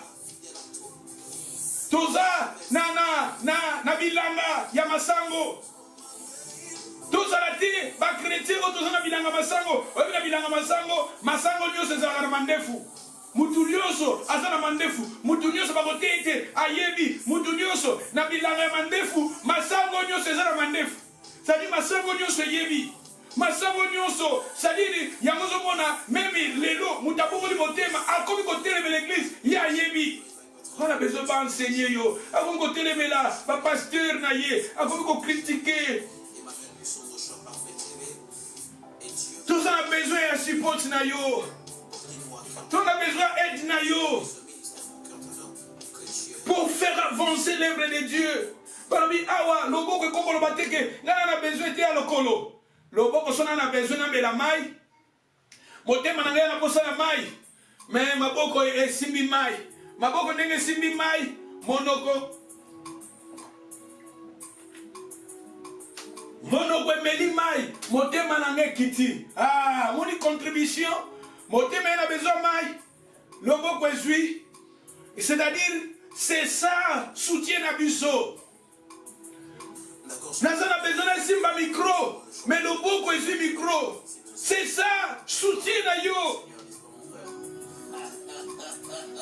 Tous à na bilanga yamasango. Tous à la tête, ba chrétien tous na bilanga masango. On na bilanga masango nyo c'est ça mandefu. Mutunyoso azana mandefu, mutunyoso bakotete ayebi, mutunyoso na bilanga mandefu, masango nyoso ezana mandefu. C'est-à-dire masango nyoso yebi. Masango nyoso, c'est-à-dire yangozo mona même lelo mutaboko li motema akomi kotelema l'église ya yebi. On a besoin d'enseigner yo, akomi kotelema la, ba pasteur na ye, akomi ko critiquer. Tout ça a besoin de support na yo. On a besoin d'aide pour faire avancer l'œuvre de Dieu. Parmi awa, le boko koko le bateke, là on a besoin de l'okolo. Le boko son a besoin de la maille. motema na ngai na posala mai mais maboko esimbi mai maboko ndenge esimbi mai monoko emeli mai motema na ngai kiti moni contribution motema na besoin mai loboko ezwi c'est-à-dire c'est ça soutien na biso naza na besoin na simba micro mais loboko ezwi micro c'est ça soutien na yo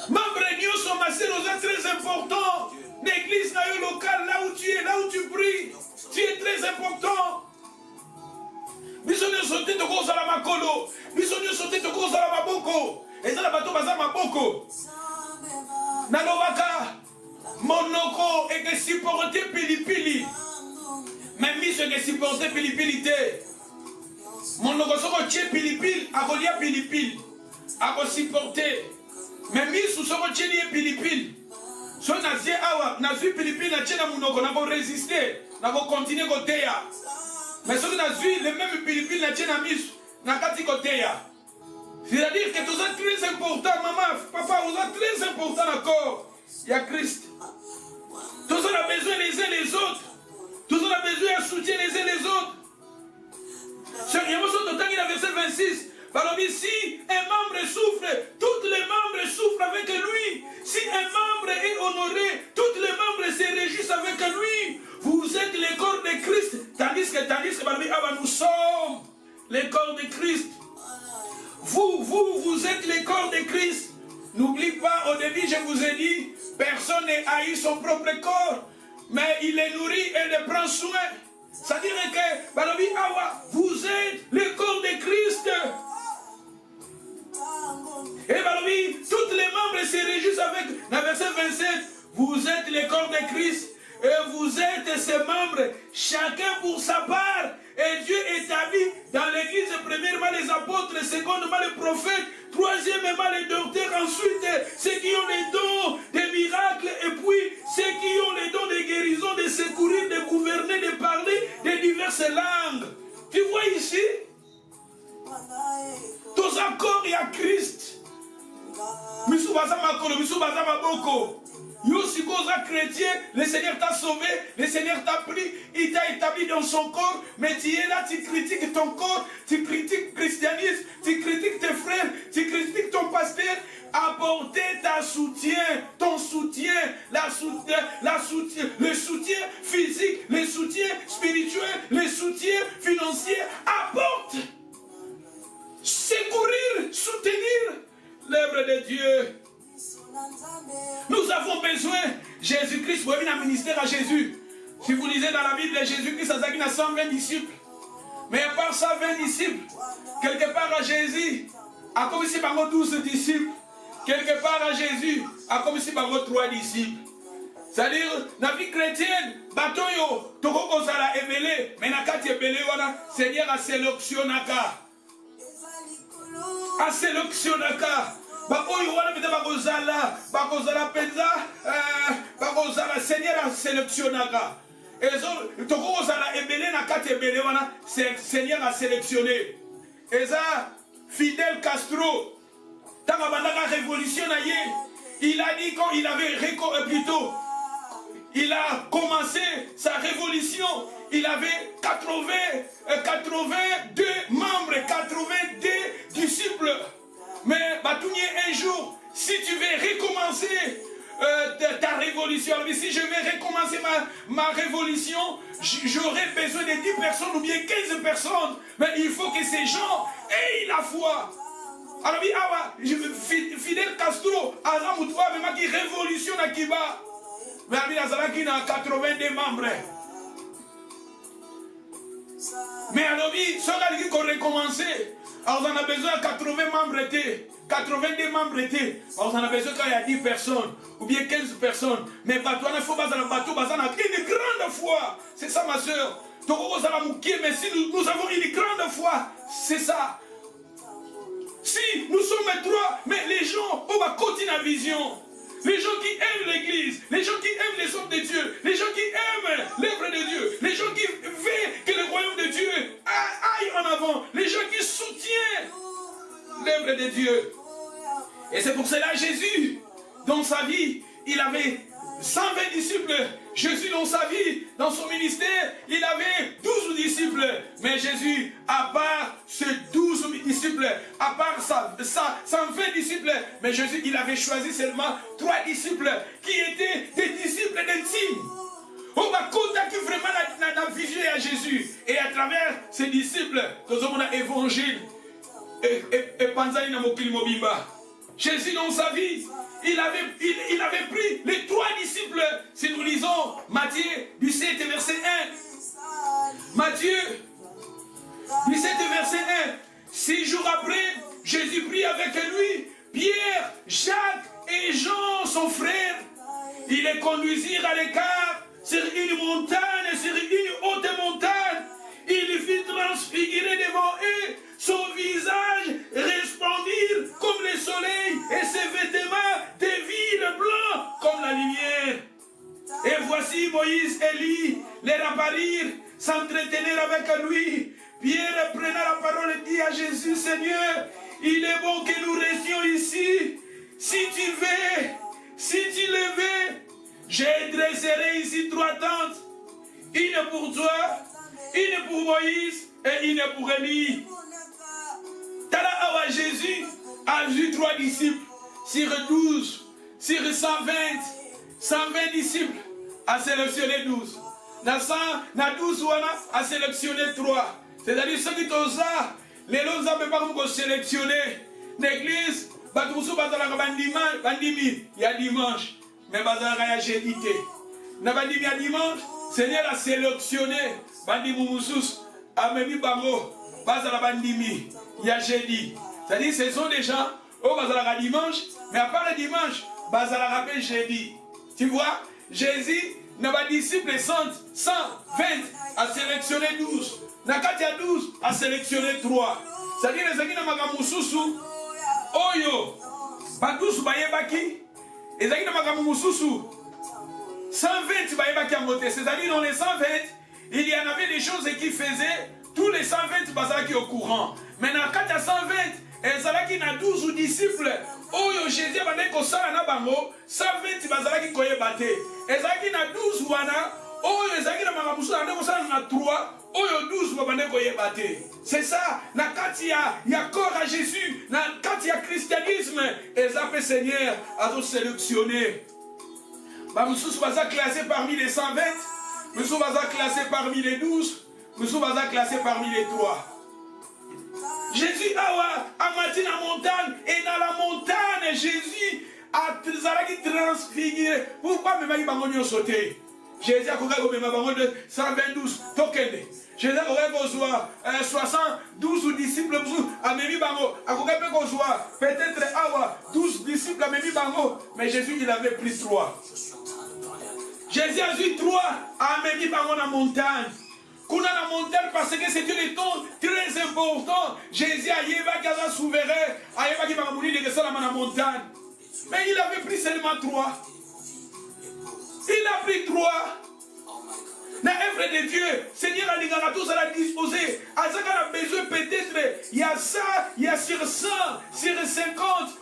membre nyonso maselo oza très important l'église na yo locale là où tu es là où tu pries tu es très important biso nyonso te tokozala makolo biso nyonso te tokozala maboko ezala bato baza maboko nalobaka monoko ekesupporte pilipili mais miso ekesupporte pilipili te monoko soko tie pilipili akolia pilipili akosupporte mais miso soko tieli ye pilipili so nazie awa nazwi pilipili natie na monoko nakoresiste nakokontinue koteya mais soki nazwi le même pilipili natie na miso nakati koteya. C'est-à-dire que tout ça est très important, maman, papa, vous êtes très important encore. Il y a Christ. Tout ça a besoin les uns les autres. Tout ça a besoin de soutien les uns les autres. Il y a un verset 26. Alors si un membre souffre, tous les membres souffrent avec lui. Si un membre est honoré, tous les membres se réjouissent avec lui. Vous êtes les corps de Christ. Tandis que nous sommes les corps de Christ. Vous êtes les corps de Christ. N'oublie pas, au début, je vous ai dit, personne n'a haï son propre corps, mais il les nourrit et les prend soin. C'est-à-dire que, vous êtes le corps de Christ. Et tous les membres se réjouissent avec, dans le verset 27, vous êtes le corps de Christ, et vous êtes ses membres, chacun pour sa part. Et Dieu établit dans l'église, premièrement les apôtres, secondement les prophètes, troisièmement les docteurs, ensuite ceux qui ont les dons des miracles, et puis ceux qui ont les dons de guérison, de secourir, de gouverner, de parler de diverses langues. Tu vois ici, tous accords, il y a Christ. Yo, si vous êtes chrétien, le Seigneur t'a sauvé, le Seigneur t'a pris, il t'a établi dans son corps, mais tu es là, tu critiques ton corps, tu critiques le christianisme, tu critiques tes frères, tu critiques ton pasteur. Apportez ton soutien, le soutien physique, le soutien spirituel, le soutien financier. Apporte, secourir, soutenir l'œuvre de Dieu. Nous avons besoin, Jésus-Christ, vous avez un ministère à Jésus. Si vous lisez dans la Bible, Jésus-Christ a 120 disciples. Mais à part ça, 20 disciples, quelque part à Jésus, a commencé par 12 disciples. Quelque part à Jésus, a commencé par 3 disciples. C'est-à-dire, dans la vie chrétienne, batoyo, toko kozala ebele, mais nakati ebele wana, Seigneur a sélectionné. A sélectionné. Bakoyo wana pete bakozala penza, bakozala Seigneur a sélectionné. Et toko kozala ebele nakati ebele wana, Seigneur a sélectionné. Et ça, Fidel Castro, dans la révolution, il a dit qu'il avait plutôt, il a commencé sa révolution, il avait 82 membres, 82 disciples. Mais un jour, si tu veux recommencer ta révolution, mais si je vais recommencer ma révolution, j'aurai besoin de 10 personnes ou bien 15 personnes. Mais il faut que ces gens aient la foi. Alors, Fidel Castro, même qui révolutionne à Cuba, mais il y a 82 membres. Mais alors, si on a recommencé, alors on a besoin de 80 membres, 82 membres, alors on a besoin qu'il y a 10 personnes, ou bien 15 personnes. Mais il faut une grande foi. C'est ça, ma soeur. Mais si nous avons une grande foi, c'est ça. Si nous sommes 3, mais les gens, on va continuer la vision. Les gens qui aiment l'église, les gens qui aiment les hommes de Dieu, les gens qui aiment l'œuvre de Dieu, les gens qui veulent que le royaume de Dieu aille en avant, les gens qui soutiennent dans sa vie, dans son ministère, il avait 12 disciples. Mais Jésus, à part ces 12 disciples, à part 120 disciples, mais Jésus, il avait choisi seulement 3 disciples qui étaient des disciples intimes. On va contacter vraiment la vision à Jésus. Et à travers ces disciples, nous avons l'évangile. Et Panzani Namokili Mobimba. Jésus dans sa vie, il avait pris les 3 disciples. Si nous lisons Matthieu 17 verset 1. Matthieu 17 verset 1. 6 jours après, Jésus prit avec lui Pierre, Jacques et Jean, son frère. Ils les conduisirent à l'écart sur une montagne, sur une haute montagne. Il fit transfigurer devant eux son visage resplendir comme le soleil et ses vêtements dévirent blancs comme la lumière. Et voici Moïse et Élie les apparurent, s'entretenir avec lui. Pierre prenant la parole et dit à Jésus, Seigneur, il est bon que nous restions ici. Si tu veux, si tu le veux, je dresserai ici 3 tentes. Une pour toi, une pour Moïse et une pour Élie. Tala Jésus a eu 3 disciples sur 12, sur 120 disciples a sélectionné 12. Na 12 a sélectionné 3. C'est-à-dire ceux qui sont là, les autres ne peuvent pas sélectionner. L'église, il y a dimanche, mais il y a jeudi. Il y a dimanche, Seigneur a sélectionné. Il y a jeudi. C'est-à-dire ce sont des gens qui sont dimanche, mais à part le dimanche, ils sont jeudi. Tu vois, Jésus n'a pas disciple 120 a sélectionné 12. Nakatia 12 a sélectionné 3. C'est-à-dire les gens qui n'ont Oyo, pas 12 bayebaki. Les gens qui n'ont 120 bayebaki à monter. C'est-à-dire dans les 120, il y en avait des choses qui faisaient tous les 120 bazaki au courant. Mais dans 4 à 120, ils ont 12 disciples. Oyo Jésus a dit que ça na bango 120 bazaki koyebate. Ils ont 12 wana. Oyo ezaki na makamusu na 3. Oyo 12 babane koyebate. C'est ça. Na kati ya corps à Jésus, na kati ya christianisme, ils ont fait Seigneur à nous sélectionner. Bamusus baza classé parmi les 120, Musu baza classé parmi les 12, Musu baza classé parmi les 3. Jésus a mati na montagne et dans la montagne Jésus a transfiguré. Pourquoi me maki bango nyo sauter? Jésus a koka komema bango de 122 tokende. Jésus a koka 72 disciples a memi bango. A koka pe kozwa peut-être awa 12 disciples a memi bango, mais Jésus il avait pris 3. Jésus a eu 3 a memi bango na montagne. Kuna la montagne parce que c'était le temps très important. Jésus a yeba kaza souverain, a yeba ki bango de ça la montagne. Mais il avait pris seulement 3. Il a pris 3. Dans l'œuvre de Dieu, Seigneur a dit à tous à la disposer. À ça qu'on a besoin peut-être, il y a ça, il y a sur 100, sur 50,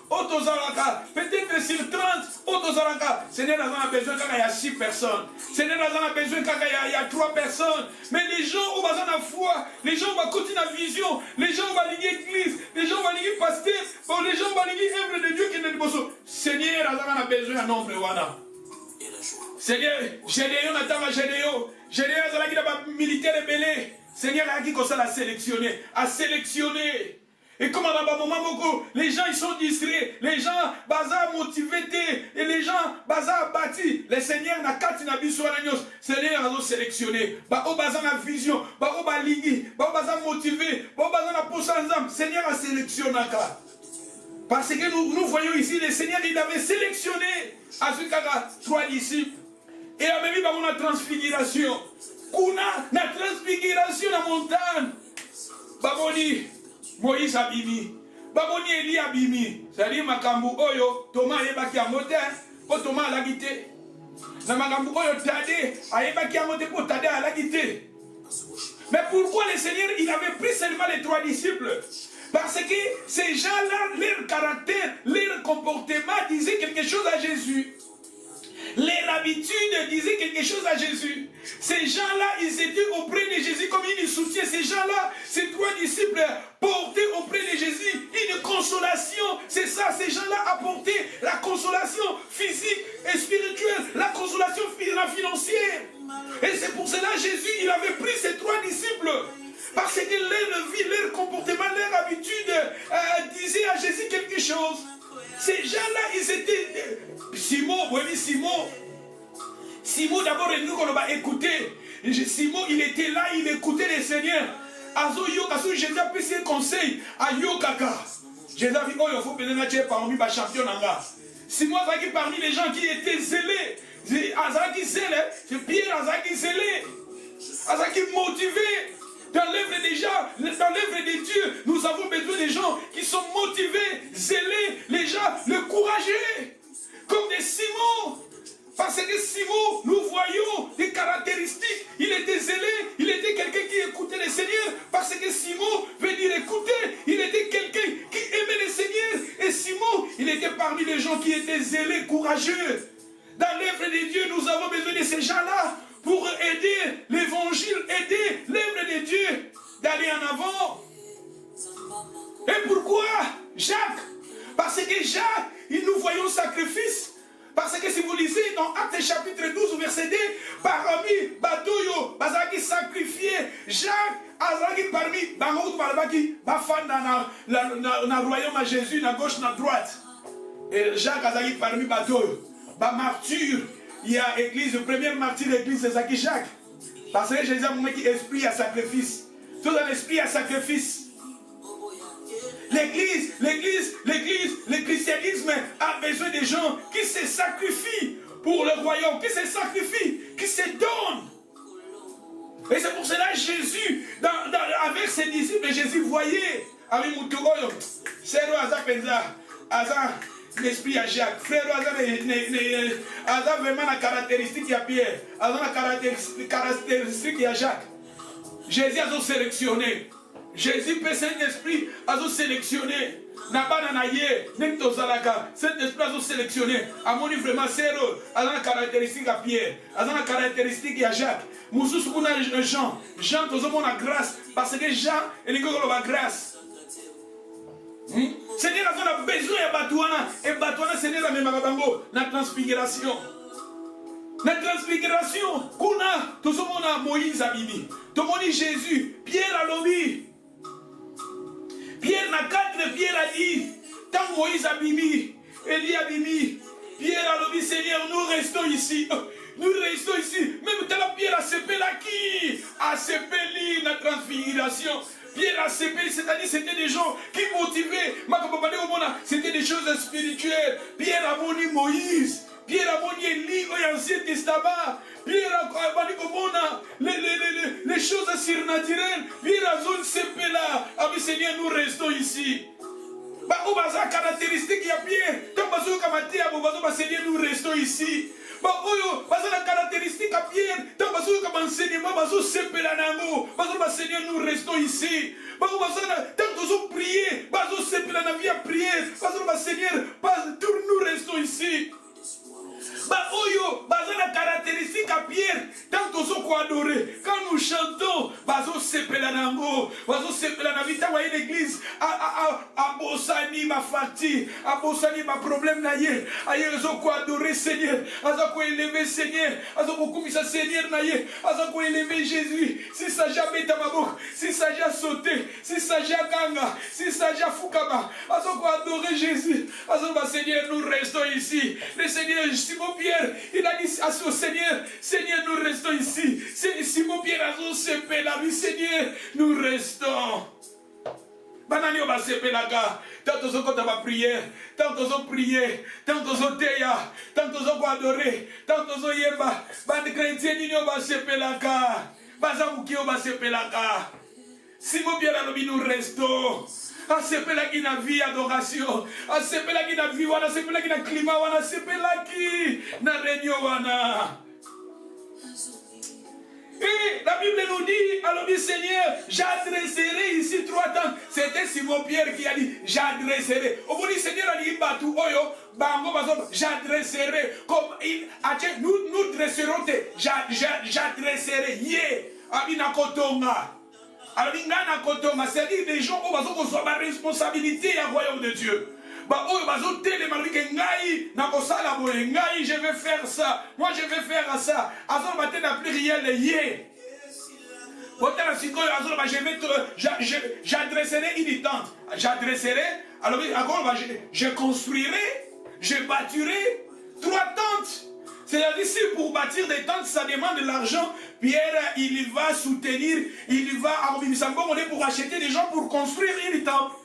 autozalaka. Peut-être sur 30, autozalaka. Seigneur a besoin quand il y a 6 personnes. Seigneur a besoin quand il y a 3 personnes. Mais les gens ont besoin de la foi. Les gens vont continuer la vision. Les gens vont liguer l'église. Les gens vont liguer pasteur. Les gens vont liguer l'œuvre de Dieu qui est besoin. Seigneur a besoin d'un nombre wana. Seigneur, Gédéon attend Gédéon. Gédéon a militaire belé. Seigneur a dit qu'on l'a sélectionné. A sélectionné. Et comme à un moment beaucoup, les gens ils sont distraits. Les gens bazar motivés. Et les gens bazar bâtis. Les seigneurs n'a qu'à t'inabiso à l'agnos. Seigneur a sélectionné. Ba o bazar na vision. Ba o ba ligi. Ba o bazar motivé. Ba o bazar na pousse ensemble. Seigneur a sélectionné. Parce que nous voyons ici, le Seigneur il avait sélectionné à ce cas 3 disciples. Et il a même eu la transfiguration. Kuna la transfiguration la montagne. Baboni, Moïse abimi. Baboni Eli abimi. C'est-à-dire makambu oyo, Thomas yebaki a moté, pour Thomas a la guité. Na makambu oyo Tade, a yebaki a moté pour Tade a la guité. Mais pourquoi le Seigneur il avait pris seulement les 3 disciples? Parce que ces gens-là, leur caractère, leur comportement disaient quelque chose à Jésus. Leur habitude disait quelque chose à Jésus. Ces gens-là, ils étaient auprès de Jésus comme ils soutiennent. Ces gens-là, ces 3 disciples portaient auprès de Jésus une consolation. C'est ça, ces gens-là apportaient la consolation physique et spirituelle, la consolation financière. Et c'est pour cela Jésus, il avait pris ces 3 disciples. Parce que leur vie, leur comportement, leur habitude disaient à Jésus quelque chose. Ces gens-là, ils étaient... Simon, oui, Simon. Simon, d'abord, nous, on va écouter. Simon, il était là, il écoutait le Seigneur. Azo yoka, si Jésus a pris ses conseils à Yokaka. Jésus a dit, oh, il faut peut-être parmi les champions. Simon a dit parmi les gens qui étaient zélés. Azaki zélé, c'est Pierre Azaki zélé. Azaki motivé. Dans l'œuvre des gens, dans l'œuvre de Dieu, nous avons besoin des gens qui sont motivés, zélés, les gens, le courageux, comme des Simon. Parce que Simon, nous voyons des caractéristiques. Il était zélé, il était quelqu'un qui écoutait le Seigneur. Parce que Simon veut dire écouter. Il était quelqu'un qui aimait le Seigneur. Et Simon, il était parmi les gens qui étaient zélés, courageux. Dans l'œuvre de Dieu, nous avons besoin de ces gens-là pour aider l'évangile, aider l'œuvre de Dieu d'aller en avant. Et pourquoi Jacques? Parce que Jacques, nous voyons sacrifice. Parce que si vous lisez dans Actes chapitre 12, verset 2, parmi Batoyo, Bazaki sacrifié, Jacques, Azaki parmi Bangout Balbaki, Bafan dans le royaume à Jésus, à gauche, à droite. Et Jacques, Azaki parmi Batoyo, martyr. Il y a l'église, le premier martyr de l'église, c'est Zaki Jacques. Parce que Jésus a montré qu'il esprit à sacrifice. Tout dans l'esprit à sacrifice. L'église, le christianisme a besoin de gens qui se sacrifient pour le royaume, qui se sacrifient, qui se donnent. Et c'est pour cela Jésus, avec ses disciples, Jésus voyait, avec Moutogoyo, c'est le hasard Penza, hasard. L'esprit à Jacques. Frère, Aza vraiment la caractéristique à Pierre. Aza la caractéristique à Jacques. Jésus a sélectionné. Jésus peut Saint-Esprit a sélectionné. N'a pas d'anaïe, n'est pas d'ozalaka. Saint-Esprit a sélectionné. À mon niveau vraiment zéro. Aza la caractéristique à Pierre. Aza la caractéristique à Jacques. Moussous qu'on a Jean. Jean, tout le monde a grâce. Parce que Jean, il y a grâce. Seigneur a besoin de Batouana. Et Batouana, Seigneur a même la transfiguration. La transfiguration. Kuna, tout le monde a Moïse Abimi. Tout le monde a Jésus. Pierre a l'obi. Pierre n'a 4, Pierre a dit. Tant Moïse Abimi. Élie Abimi. Pierre a l'obi, Seigneur, nous restons ici. Nous restons ici. Même tant la Pierre a sepé la qui a sepé la transfiguration. Pierre a sepé, c'est-à-dire c'était des gens qui motivaient. C'était des choses spirituelles. Pierre a moni Moïse. Pierre a moni Élie au Ancien Testament. Pierre a moni les choses surnaturelles. Pierre a zone sepé là. Ah oui Seigneur, nous restons ici. Où baza caractéristique ya Pierre. Tant bazo kamati abo bazo ba Seigneur, nous restons ici. Oyo, baza la caractéristique à Pierre, tant bazo comme enseignement, bazo sepela nango, bazo ba Seigneur, nous restons ici. Bazo tant bazo prier, bazo sepela na vie à prier, bazo ba Seigneur, nous restons ici. Oyo, baza la caractéristique à Pierre, tant bazo ko adorer, quand nous chantons, bazo sepela nango, bazo sepela na vie ta wa l'église, a bosani ma fatigue, a bosani ma problème na ye, aye zo ko adorer Seigneur, azo ko élever Seigneur, azo ko kumisa Seigneur na ye, azo ko élever Jésus, si ça jamais ta mabok, si ça ja sauter, si ça ja ganga, si ça ja fukaba, azo ko adorer Jésus, azo ba Seigneur, nous restons ici. Le Seigneur Simon Pierre, il a dit au Seigneur, Seigneur, nous restons ici. Simon Pierre a sepé la vie, Seigneur, nous restons. Banani va sepé la gare. Tant que nous avons prié, tant que nous avons prié, tant que nous avons téya, tant que nous avons adoré, tant que nous avons yéba, bande chrétien, nous va sepé la gare. Bazamouki va sepé la gare. Simon Pierre a dit, nous restons. A sepe la qui na vie adoration, a sepe la qui na vie wana, sepe la qui na climat wana, sepe la qui na réunion wana. Et la Bible nous dit, alors dit Seigneur, j'adresserai ici 3 temps. C'était Simon Pierre qui a dit, j'adresserai. Au bout du Seigneur a dit, Batou, Oyo, j'adresserai, comme il a dit, nous dresserons, j'adresserai, alors, c'est-à-dire des gens qui ont la responsabilité à royaume de Dieu. Je vais faire ça. Moi, je vais faire ça. J'adresserai une tente. J'adresserai. Alors, je construirai. Je bâtirai 3 tentes. C'est-à-dire, si pour bâtir des tentes, ça demande de l'argent, Pierre, il va soutenir, il va à Robinsambo, on est pour acheter des gens pour construire une temple.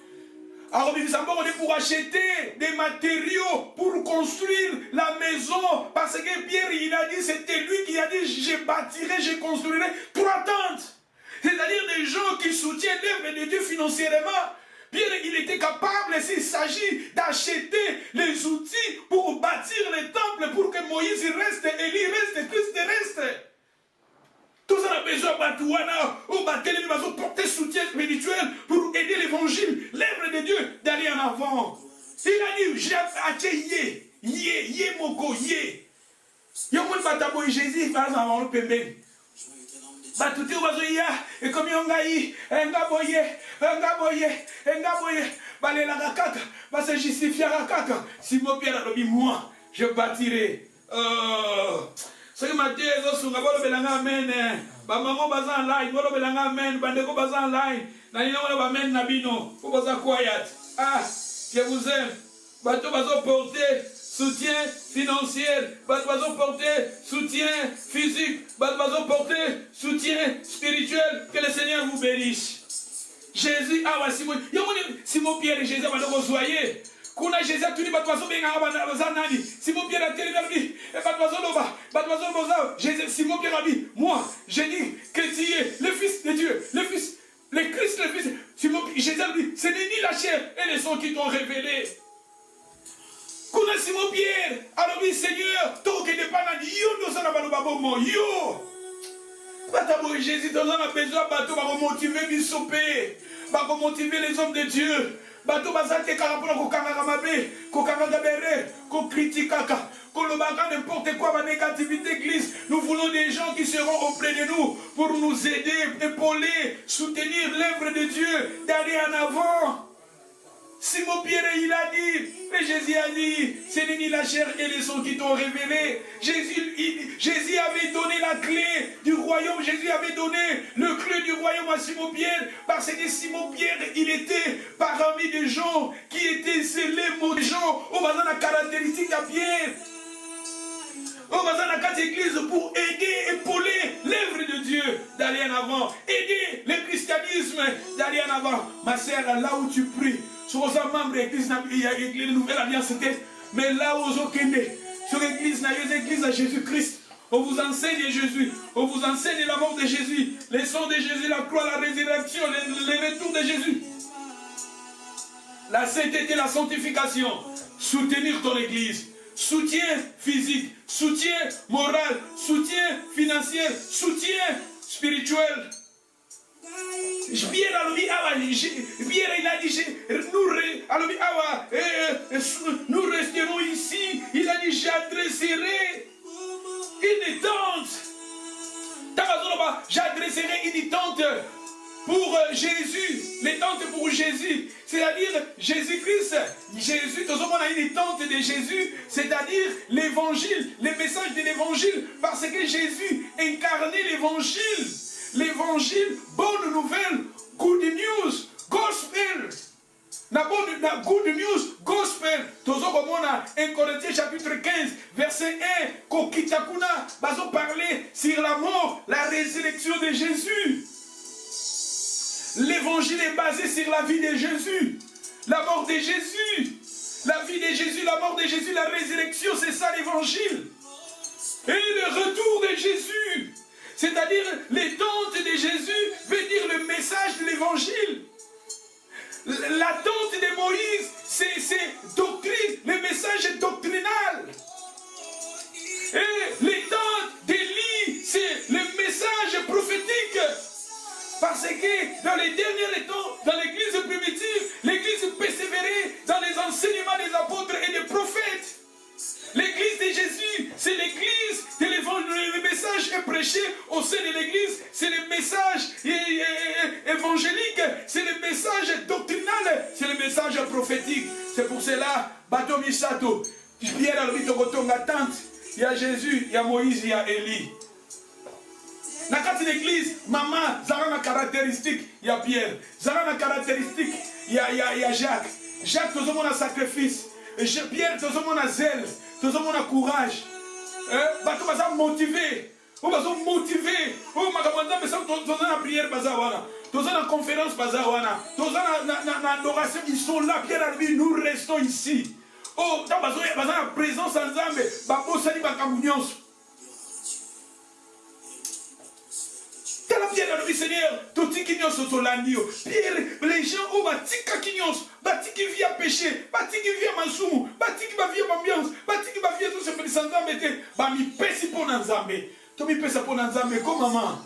À Robinsambo, on est pour acheter des matériaux pour construire la maison. Parce que Pierre, il a dit, c'était lui qui a dit, je bâtirai, je construirai 3 tentes. C'est-à-dire des gens qui soutiennent l'œuvre de Dieu financièrement. Pierre, il était capable, s'il s'agit d'acheter les outils pour bâtir les temples, pour que Moïse reste, Élie reste, Christ reste. Tout ça a besoin de Batouana, ou de porter soutien spirituel pour aider l'évangile, l'œuvre de Dieu, d'aller en avant. Il a dit, yé, moko, yé. Yomon batabo Jésus, par exemple, le pembe. Batuti wazoya, et comme yongaï, engaboye, balela kaka, va se justifier à kaka. Si mon Pierre a dit, moi, je bâtirai. Ce que m'a dit, c'est que belanga amen. Maman bazan line, bolo belanga amen. Bandeko bazan line. Nanina wala amen nabino. Faut baza quiet. Ah, je vous aime. Bateau bazo porter soutien financier. Bateau bazo porter soutien physique. Bateau bazo porter soutien spirituel. Que le Seigneur vous bénisse. Jésus, ah ouais, Simon Pierre et Jésus, bandeko soyez. Kuna Jésus a tout dit, Batouazo benga bazanani. Simon Pierre a télé, Batouazo loba, Batouazo boza. Jésus, Simon Pierre a dit, moi, j'ai dit que tu es le Fils de Dieu, le Fils, le Christ, le Fils. Simon, Jésus a dit, ce n'est ni la chair et le sang qui t'ont révélé. Kuna Simon Pierre, alors oui, Seigneur, toi qui n'es pas là, yo, nous sommes pas bon, yo. Batabo Jésus, nous avons besoin de motiver Bissopé, de motiver les hommes de Dieu. Bato bazate karapona kokanga mabe, kokanga bere, ko critikaka, ko lobaka n'importe quoi, ma négativité église. Nous voulons des gens qui seront auprès de nous pour nous aider, épauler, soutenir l'œuvre de Dieu, d'aller en avant. Simon Pierre, il a dit, mais Jésus a dit, ce n'est ni la chair et le sang qui t'ont révélé. Jésus avait donné la clé du royaume, Jésus avait donné le clé du royaume à Simon Pierre, parce que Simon Pierre, il était parmi des gens qui étaient scellés, des gens, au bazar la caractéristique à Pierre. Au bazar la carte église pour aider, épauler l'œuvre de Dieu d'aller en avant, aider le christianisme d'aller en avant. Ma sœur, là où tu pries, sur les membres de l'église, il y a l'église Nouvelle Alliance, mais là où on est, sur l'église, l'église à Jésus-Christ, on vous enseigne Jésus, on vous enseigne la mort de Jésus, les sons de Jésus, la croix, la résurrection, les retours de Jésus. La sainteté, la sanctification, soutenir ton église, soutien physique, soutien moral, soutien financier, soutien spirituel. Pierre il a dit, nous resterons ici. Il a dit, j'adresserai une tente. J'adresserai une tente pour Jésus. Les tentes pour Jésus. C'est-à-dire Jésus-Christ. Jésus, on a une tente de Jésus. C'est-à-dire l'évangile, les messages de l'évangile. Parce que Jésus incarnait l'évangile. L'évangile, bonne nouvelle, good news, gospel. La good news, gospel. Tozo komona 1 Corinthiens chapitre 15, verset 1. Kokitakuna, bazo parler sur la mort, la résurrection de Jésus. L'évangile est basé sur la vie de Jésus. La mort de Jésus. La vie de Jésus, la mort de Jésus, la résurrection, c'est ça l'évangile. Et le retour de Jésus. C'est-à-dire, les tentes de Jésus veut dire le message de l'évangile. La tente de Moïse, c'est doctrine, le message est doctrinal. Et les tentes d'Élie, c'est le message prophétique. Parce que dans les derniers temps, dans l'église primitive, l'église persévérait dans les enseignements des apôtres et des prophètes. L'église de Jésus, c'est l'église de l'évangile. Le message est prêché au sein de l'église. C'est le message évangélique. C'est le message doctrinal. C'est le message prophétique. C'est pour cela, Bato Misato, Pierre a dit Tokotonga tante. Il y a Jésus, il y a Moïse, il y a Élie. Dans l'église, maman, Zara a caractéristique, il y a Pierre. Zara a caractéristique, il y a Jacques. Jacques, tout le monde a sacrifice. Pierre, tout le monde a zèle. Tout le monde a courage. Bato baza motivé. Ou bazo motivé. Ou makamanda mais ça tous na prière baza wana. Tous na conférence baza wana. Tous na adoration, ils sont là. Pierre a dit nous restons ici. Oh, dans bazo la présence en Nzambe, babo sali bakamunyoso. Tala Pierre a dit Seigneur, toti kinyoso tolandio. Pierre, les gens au batika kinyoso, batiki via péché, batiki via masumu, batiki ba via ambiance, batiki ba via tout ce que sans Nzambe te, ba mi pesi pour Nzambe. To mi pesa pour Nzambe comme maman.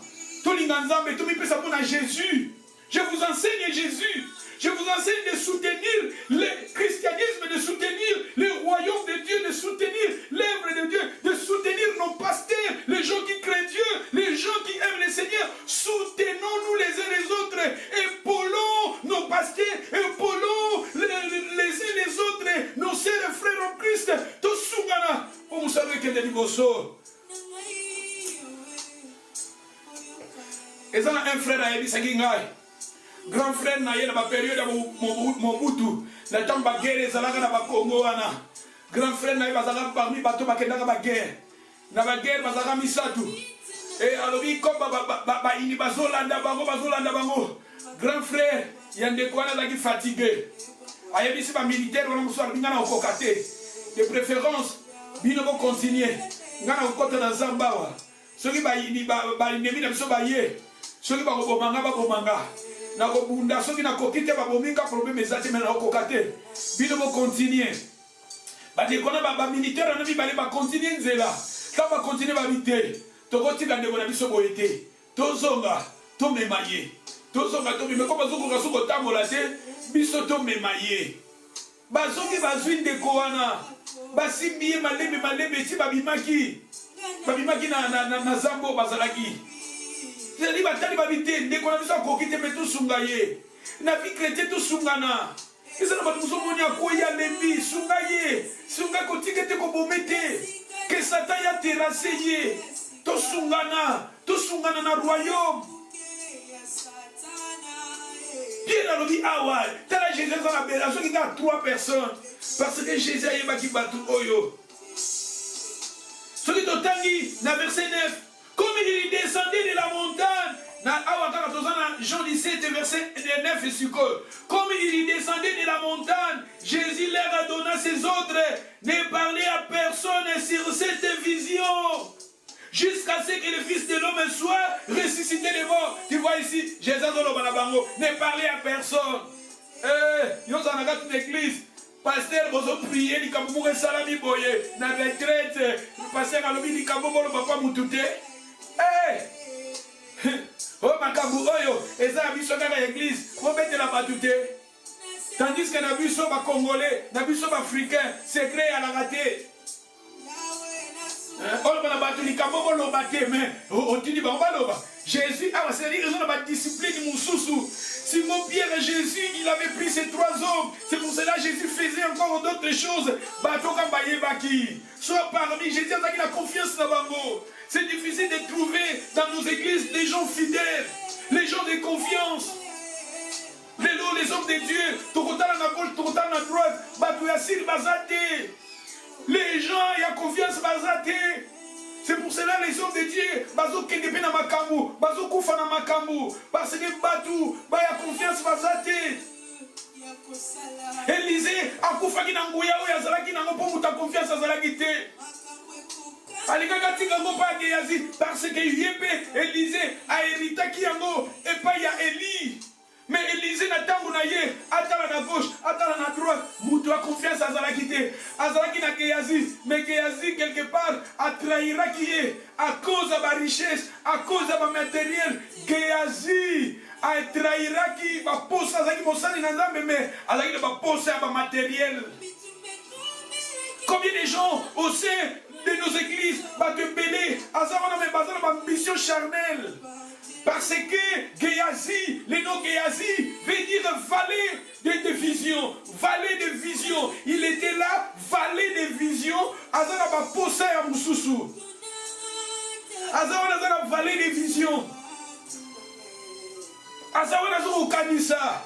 To linga Nzambe, to mi pesa pour Jésus. Je vous enseigne Jésus. Je vous enseigne de soutenir le christianisme, de soutenir le royaume de Dieu, de soutenir l'œuvre de Dieu, de soutenir nos pasteurs, les gens qui craignent Dieu, les gens qui aiment le Seigneur. Soutenons-nous les uns les autres. Épaulons nos pasteurs, épaulons les uns les autres, nos sœurs et frères en Christ. Tous sougana. Vous savez que des niveaux. Et ça, un frère a dit ça qui grand frère na ye na ba période ya Mobutu na tamba guerre ezalaka na ba Congo wana grand frère na ye bazalaka parmi bato bakendaka ba guerre na ba guerre bazalaka misatu et alobi comme ba ini bazolanda bango grand frère ya ndeko wana azalaki fatigué ayebisi ba militaire wana mosusu alobi nga na okoka te de préférence bino bo continuer nga na okota na zamba awa soki bainemi na biso baye soki bakobomanga na kobunda soki na kokite ba bominga problème ezati mais na kokate bino mo continuer ba de kona ba militaire na bi bale ba continuer nzela ka ba continuer ba bité to kotika ndeko na biso boyete tozonga to memaye tozonga to bime ko bazoko ka soko tambola te biso to memaye bazongi bazwi ndeko wana basimbiye malebe ti babimaki na zambo bazalaki. Zeli batali babite ndeko na biso kokite metu sungaye na vie chrétien to sungana ezana batu musomoni akoya lembi sungaye sunga kotikete ko bomete que Satan ya terrassé ye to sungana na royaume Pierre a dit awa tala Jésus dans la belle qui a 3 personnes parce que Jésus a yeba ki batu oyo celui totangi na verset 9. Comme il descendait de la montagne, dans Jean 17, verset 9 et sucre. Comme il descendait de la montagne, Jésus leur a donné ses ordres, ne parlez à personne sur cette vision, jusqu'à ce que le Fils de l'homme soit ressuscité des morts. Tu vois ici, Jésus ne parlez à personne. Nous avons une église. Pasteur, vous priez, vous avez prié, salami boye, na retraite, pasteur a dit que vous avez papa moutouté. Oh makambu oyo, eza biso kaka l'église, vous mettez la batouté. Tandis que na biso ba congolais, na biso ba africain, secret à la raté. On va battre les cabos, on va battre, mais on dit Jésus a raison de la discipline Moussoussou. Simon Pierre et Jésus, il avait pris ces 3 hommes. C'est pour cela que Jésus faisait encore d'autres choses. Soit parmi Jésus, il a confiance dans Bango. C'est difficile de trouver dans nos églises des gens fidèles, les gens de confiance. Les hommes de Dieu, Tokotan à gauche, Tokotan à droite, Batouyasir Bazate. Les gens, il y a confiance Bazate. C'est pour cela les hommes de Dieu, bazo kendepe na makambu, bazo kufa na makambu, parce que batu, ba ya confiance bazate. Élisée a kufa ki na nguya oya zalaki na ngopo muta confiance azalaki te. Alikaka tika ngo pa geyazi parce que yebe Élisée a hérité ki yango et pas ya Élie. Mais Élisée n'a tango na ye, atala na gauche, atala na droite, mutu a confiance azalaki te. Azalaki na geyazi, mais Géasi, quelque part, a trahira qui est, à cause de la richesse, à cause de la matériel, Géasi, a trahira qui, va poser à Zaki Mosani Nazambe, mais à Zaki va poser à la matériel. Combien de gens au sein de nos églises vont te belé, à Zama, mais basé sur l'ambition charnelle. Parce que Géasi, le nom Géasi veut dire valet de vision. Valet de vision. Il était là, valet de vision. Azana va poser à Moussousou. Azana va valet de vision. Azana va au Kanissa.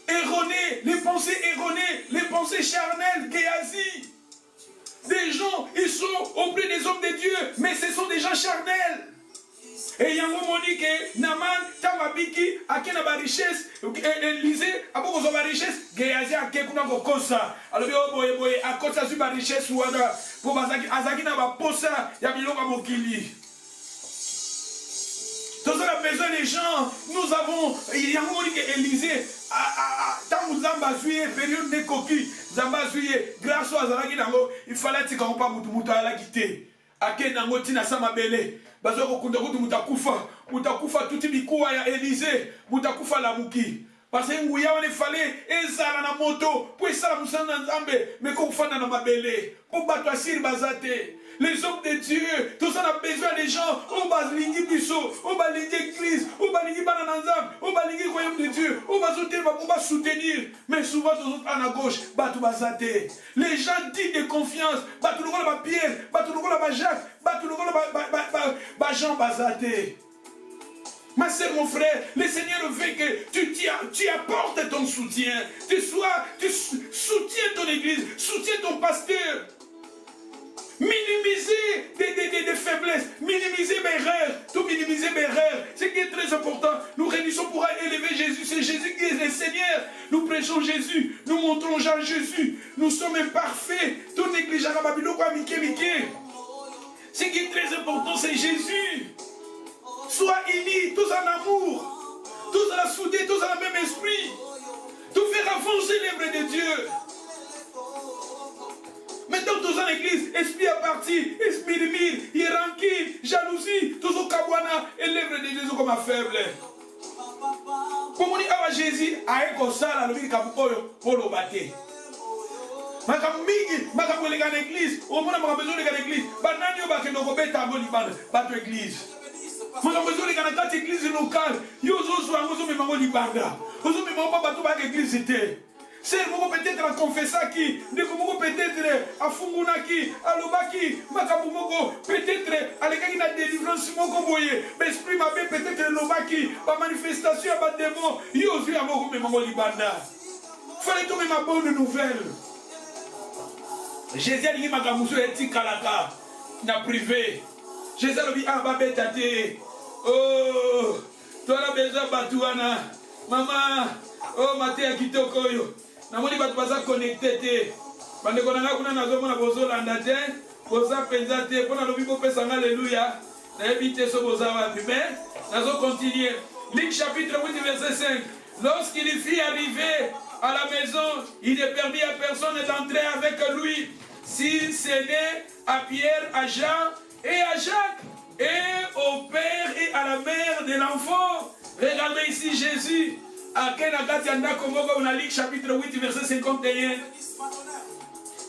Erroné, les pensées erronées, les pensées charnelles, Géasi. Des gens, ils sont auprès des hommes de Dieu, mais ce sont des gens charnels. Et yango monique Naman tamabiki akena ba richesse Élisée aboko zo ba richesse Géasi akekuna kokosa alobi boye boye akosa su ba richesse wana po bazaki azaki na ba posa ya biloko mokili. Tous la besoin des gens, nous avons yango monique Élisée tant Zamba suye période de coquille Zamba suye grâce à Zalaki nango il fallait que on pas mutu ala quitter akena ngoti na sama bele. Bazoko kundakutu mutakufa tuti bikuwa ya Élisée mutakufa la muki parce que nguya wane fallait ezala na moto pour ça la musana nzambe mais ko kufana na mabele pour battre asir bazate les hommes de Dieu tout ça a besoin des gens on balingi biso on balingi église on balingi banana nzambe on balingi royaume de Dieu on va soutenir mais souvent tous autres à gauche batu bazate les gens dits de confiance batu lokola ba Pierre batu lokola ba Jacques batu lokola ba Jean bazate. Ma sœur, mon frère, le Seigneur veut que tu apportes ton soutien. Tu soutiens ton église, soutiens ton pasteur. Minimiser des faiblesses, minimiser mes erreurs, tout minimiser mes erreurs. Ce qui est très important, nous réunissons pour élever Jésus. C'est Jésus qui est le Seigneur. Nous prêchons Jésus, nous montrons Jean Jésus. Nous sommes imparfaits. Tout négligeable, Babylone, Mickey. Ce qui est très important, c'est Jésus. Sois unis, tous en amour, tous en la soudée, tous en le même esprit. Tout faire avancer l'œuvre de Dieu. Maintenant, tous en l'église, esprit à partir, esprit de mire, hiérarchie, jalousie, tous au kabwana, et l'œuvre de Jésus comme un faible. Pour moi, Jésus a un ça, le mire kabukoyo, pour le battre. Makambo l'église, au moins on a besoin de l'église. Banani bakendo beta ngo libanda, bato église. Makambo besoin de la église locale. Yo zo angozo me mango libanda. Ozo me mango bato ba église était. C'est peut-être à confesser qui, peut-être à funguna qui, à lobaki, makambo moko peut-être à l'église na délivrance moko boye. Esprit mabe peut-être lobaki, ba manifestation ba démon. Yo zo angozo me mango libanda. Fallait tomber ma bonne nouvelle. Jésus a dit que Makamuso est tikalaka na privé. Jésus a dit ah babetate. Oh, toi la besoin batouana. Maman, oh maté kitoko yo. Na moni batu baza connecté te. Bande konanga kuna nazo mona bozo landa te. Boza penza te pona lobi bo pesa alléluia. Na ebité so boza wapi mais nazo continuer. Luc chapitre 8 verset 5. Lorsqu'il fut arrivé à la maison, il ne permit à personne d'entrer avec lui, si ce n'est à Pierre, à Jean et à Jacques, et au père et à la mère de l'enfant. Regardez ici Jésus, à Luc chapitre 8, verset 51.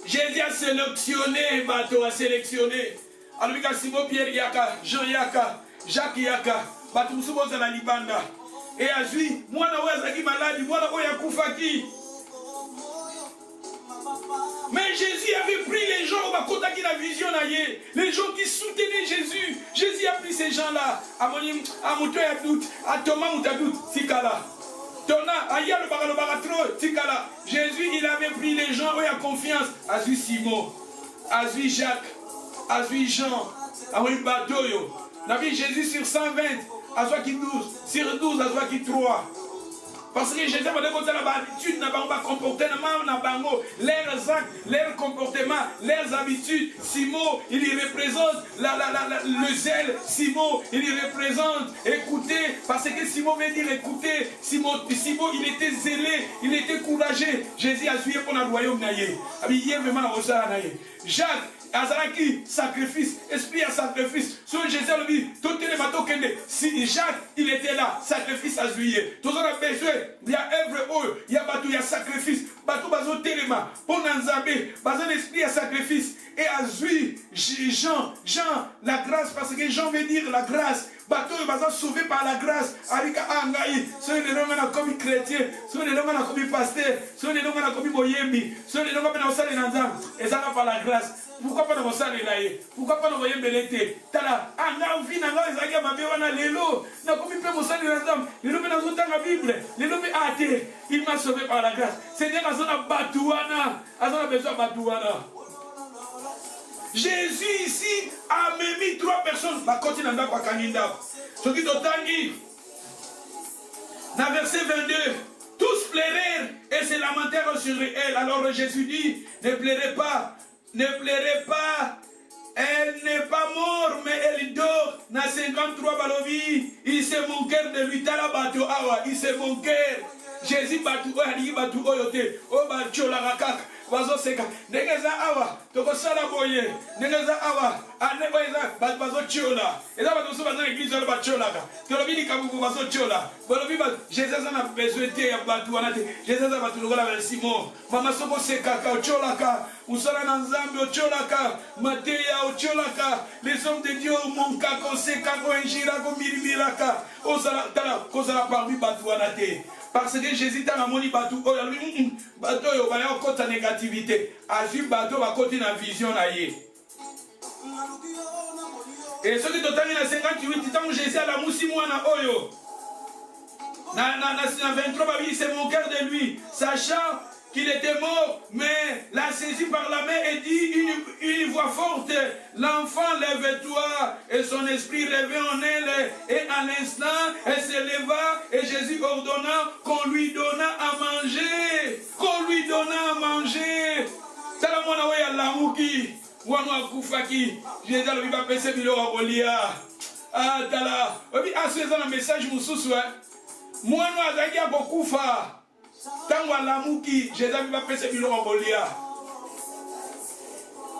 Jésus a sélectionné, bateau a sélectionné. Alors, Simon Pierre Yaka, Jean Yaka, Jacques Yaka, bateau Moussouboza la Libanda. Et à lui, moi, je suis malade, moi, je suis mais Jésus avait pris les gens au Bakota qui la vision, les gens qui soutenaient Jésus. Jésus a pris ces gens-là. À Moutoua à doute, à Thomas Moutadout, Tikala. Tona, Aya le Baratro, Tikala. Jésus, il avait pris les gens où il y a confiance. À lui Simon, à lui Jacques, à lui Jean, à lui Batoyo. La vie Jésus sur 120, à soi qui 12, sur 12, à soi qui 3. Parce que Jésus m'a dit que l'habitude n'a pas comporté leurs actes, leurs comportements, leurs habitudes. Simon, il y représente le zèle. Simon, il y représente écouter. Parce que Simon veut dire écouter. Simon, il était zélé, il était courageux. Jésus a suivi pour le royaume. Jacques, Azaraki, sacrifice, esprit à sacrifice. Sur Jésus le dit, tout les bateaux si Jacques, il était là, sacrifice à juillet. Tout ça a besoin, il y a œuvre, il y a bateau, il y a sacrifice. Bateau, bateau, téléma, pour Nanzabé, bateau d'esprit à sacrifice. Et à juillet, Jean, la grâce, parce que Jean veut dire la grâce. Bateau, bateau sauvé par la grâce. Arika Angaï, ceux les gens qui ont commis chrétien, ceux les gens qui ont commis pasteur, ceux les gens qui ont commis boyembi, ceux les gens qui ont commis nanzam. Et ça va par la grâce. Pourquoi pas dans ça les laïcs? Pourquoi pas dans boyembi l'été? Tala, anga vie nanga ezaki ma bewana lelo. Na commis peu mon sang nanzam. Lelo na zota la Bible. Lelo be athée. Il m'a sauvé par la grâce. Seigneur azona batouana, azona besoin batouana. Jésus ici a même mis 3 personnes. Ce qui t'otangi. Dans verset 22, tous pleurèrent et se lamentèrent sur elle. Alors Jésus dit, ne pleurez pas, elle n'est pas morte, mais elle dort. Dans 53 balobi, il se moquèrent de lui. Il se moquèrent. Jésus batu oyote, o bacho la rakak. Bazo seka, negeza awa, toko sala boye, negeza awa, ane boyeza, bazo chola. Et là, bazo bazo l'église la bachola. Tolobi ni kabuku bazo chola. Bolobi ba, Jésus a besoin de batu anate. Jésus a batu logola vers Simon. Mama soko seka ka chola ka, usala nanzambi o chola ka, Mateya o chola ka. Les hommes de Dieu mon ka ko seka ko enjira ko mirimira ka. Osala tala, kozala parmi batu anate. Parce que Jésus t'a amené bateau, bateau il va y avoir côté négativité. Azur bateau va côté la vision là y. Et ceux qui t'ont dans 58 ans Jésus a la moussi moana oyo. Na 23 il s'est moqué de lui, sachant qu'il était mort, mais l'a saisi par la main et dit une voix forte, l'enfant lève-toi, et son esprit revint en elle, et à l'instant, elle se leva, et Jésus ordonna qu'on lui donna à manger, Tala mwana we ya lamuki, wana akufaki, Jésus le biba pese biloko kolia. Ah tala, obi asweza na message mususu mwana azaki akokufa. Tango alamuki, Jésus va pese biloko kolia.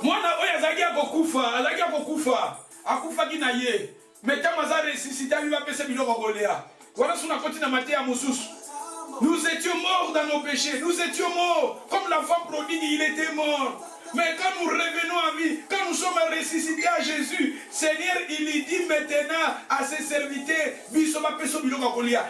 Mwana oyo azaki akokufa, akufa ki na ye. Mais tango aza ressuscité, il va pese biloko kolia. Voilà suna koti na Matthieu mususu. Nous étions morts dans nos péchés, nous étions morts. Comme l'enfant prodigue, il était mort. Mais quand nous revenons à vie, quand nous sommes ressuscités à Jésus, Seigneur, il dit maintenant à ses serviteurs,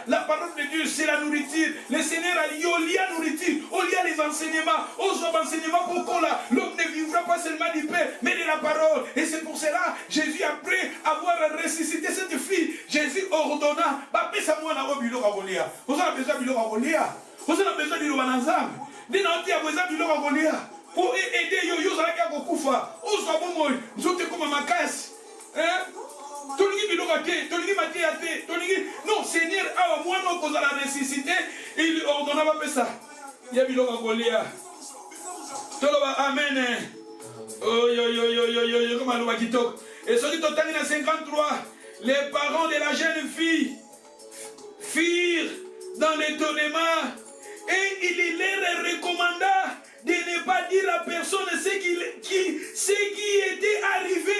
la parole de Dieu, c'est la nourriture. Le Seigneur a dit, il y a nourriture, il y a les enseignements, pourquoi là, l'homme ne vivra pas seulement du pain, mais de la parole. Et c'est pour cela, Jésus, après avoir ressuscité cette fille, Jésus ordonna, vous avez besoin de l'Oragolia, vous avez besoin de l'Oranazam, pour aider yo zalaka kokufa ozo bomo nzote koma makasi tolingi biloko te tolingi matia te tolingi non Seigneur awa mwana kozala ressuscité il ordonna ba pesa ya biloko kolia toloba amen yo comme aloba kitoko et soki totangi na 53 les parents de la jeune fille firent dans l'étonnement et il leur recommanda de ne pas dire à personne ce qui était arrivé.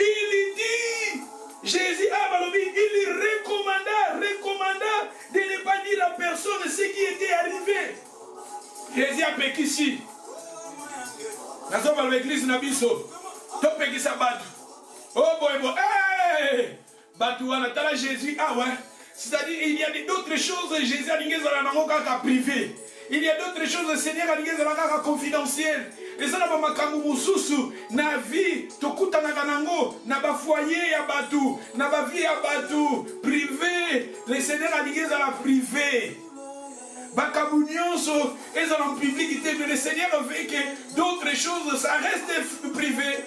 Il dit, Jésus il recommanda de ne pas dire à personne ce qui était arrivé. Jésus a péqué ici. Nous sommes dans l'église Nabiso. Tu as péqué ça batu. Oh boy, hey! Batouana, t'as Jésus, ah ouais. C'est-à-dire, il y a d'autres choses, Jésus a dit que ça n'a privé. Il y a d'autres choses, le Seigneur a dit que ça n'a confidentiel. Et ça n'a pas makambu mususu. Na vie, tokuta na ganango, na ba foyer ya batu, na ba vie ya batu, privé. Le Seigneur a dit que ça n'a privé. Bakabu nyonso, et ça n'a public, mais le Seigneur veut que d'autres choses, ça reste privé.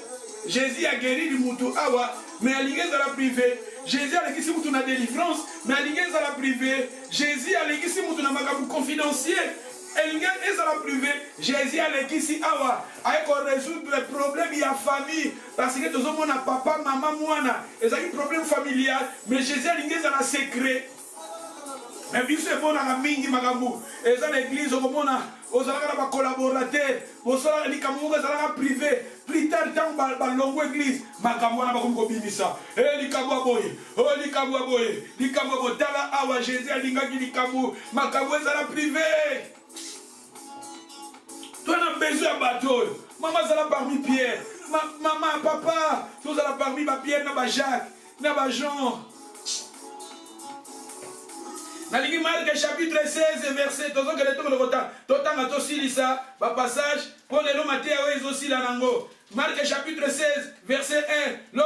Jésus a guéri du moutou awa, mais à l'église à la privée. Jésus a l'église moutou na délivrance, mais à l'église à la privée. Jésus a l'église moutou na magabu confidentiel. Et l'église à la privée. Jésus a l'église awa, avec résoudre les problèmes il y a famille. Parce que tout le monde a papa, maman, moana. Et ça a un problème familial. Mais Jésus a l'église à la secret. Mais bien c'est bon dans la mingi magabu. Et ça l'église au moment ozalaka na collaborateur, osala likambo moko ezalaka privé, plus tard tant balongo église, makambo wana bakomi kobimisa. Likambo aboye, likambo aboye, likambo aboye, tala awa Jésus alingaki likambo, makambo ezala privé. Toi na besoin ya bateau, maman zala parmi Pierre, maman, papa, toi zala parmi Pierre na Jacques, na Jean. Dans Marc chapitre 16 verset, passage pour les Matthieu aussi là nango. Marc chapitre 16 verset 1.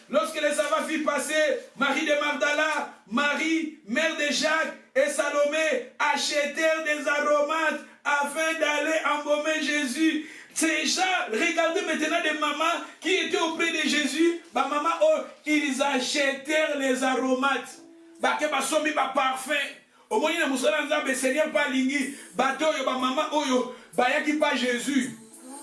Lorsque les savants firent passer, Marie de Magdala, Marie, mère de Jacques et Salomé achetèrent des aromates afin d'aller embaumer Jésus. Ces gens, regardez maintenant des mamans qui étaient auprès de Jésus. Bah maman, oh, ils achetèrent les aromates. Bake basomi ba parfum. Au moins na musala nzambe Seigneur pas lingi. Bato yo ba maman oyo bayaki pas Jésus.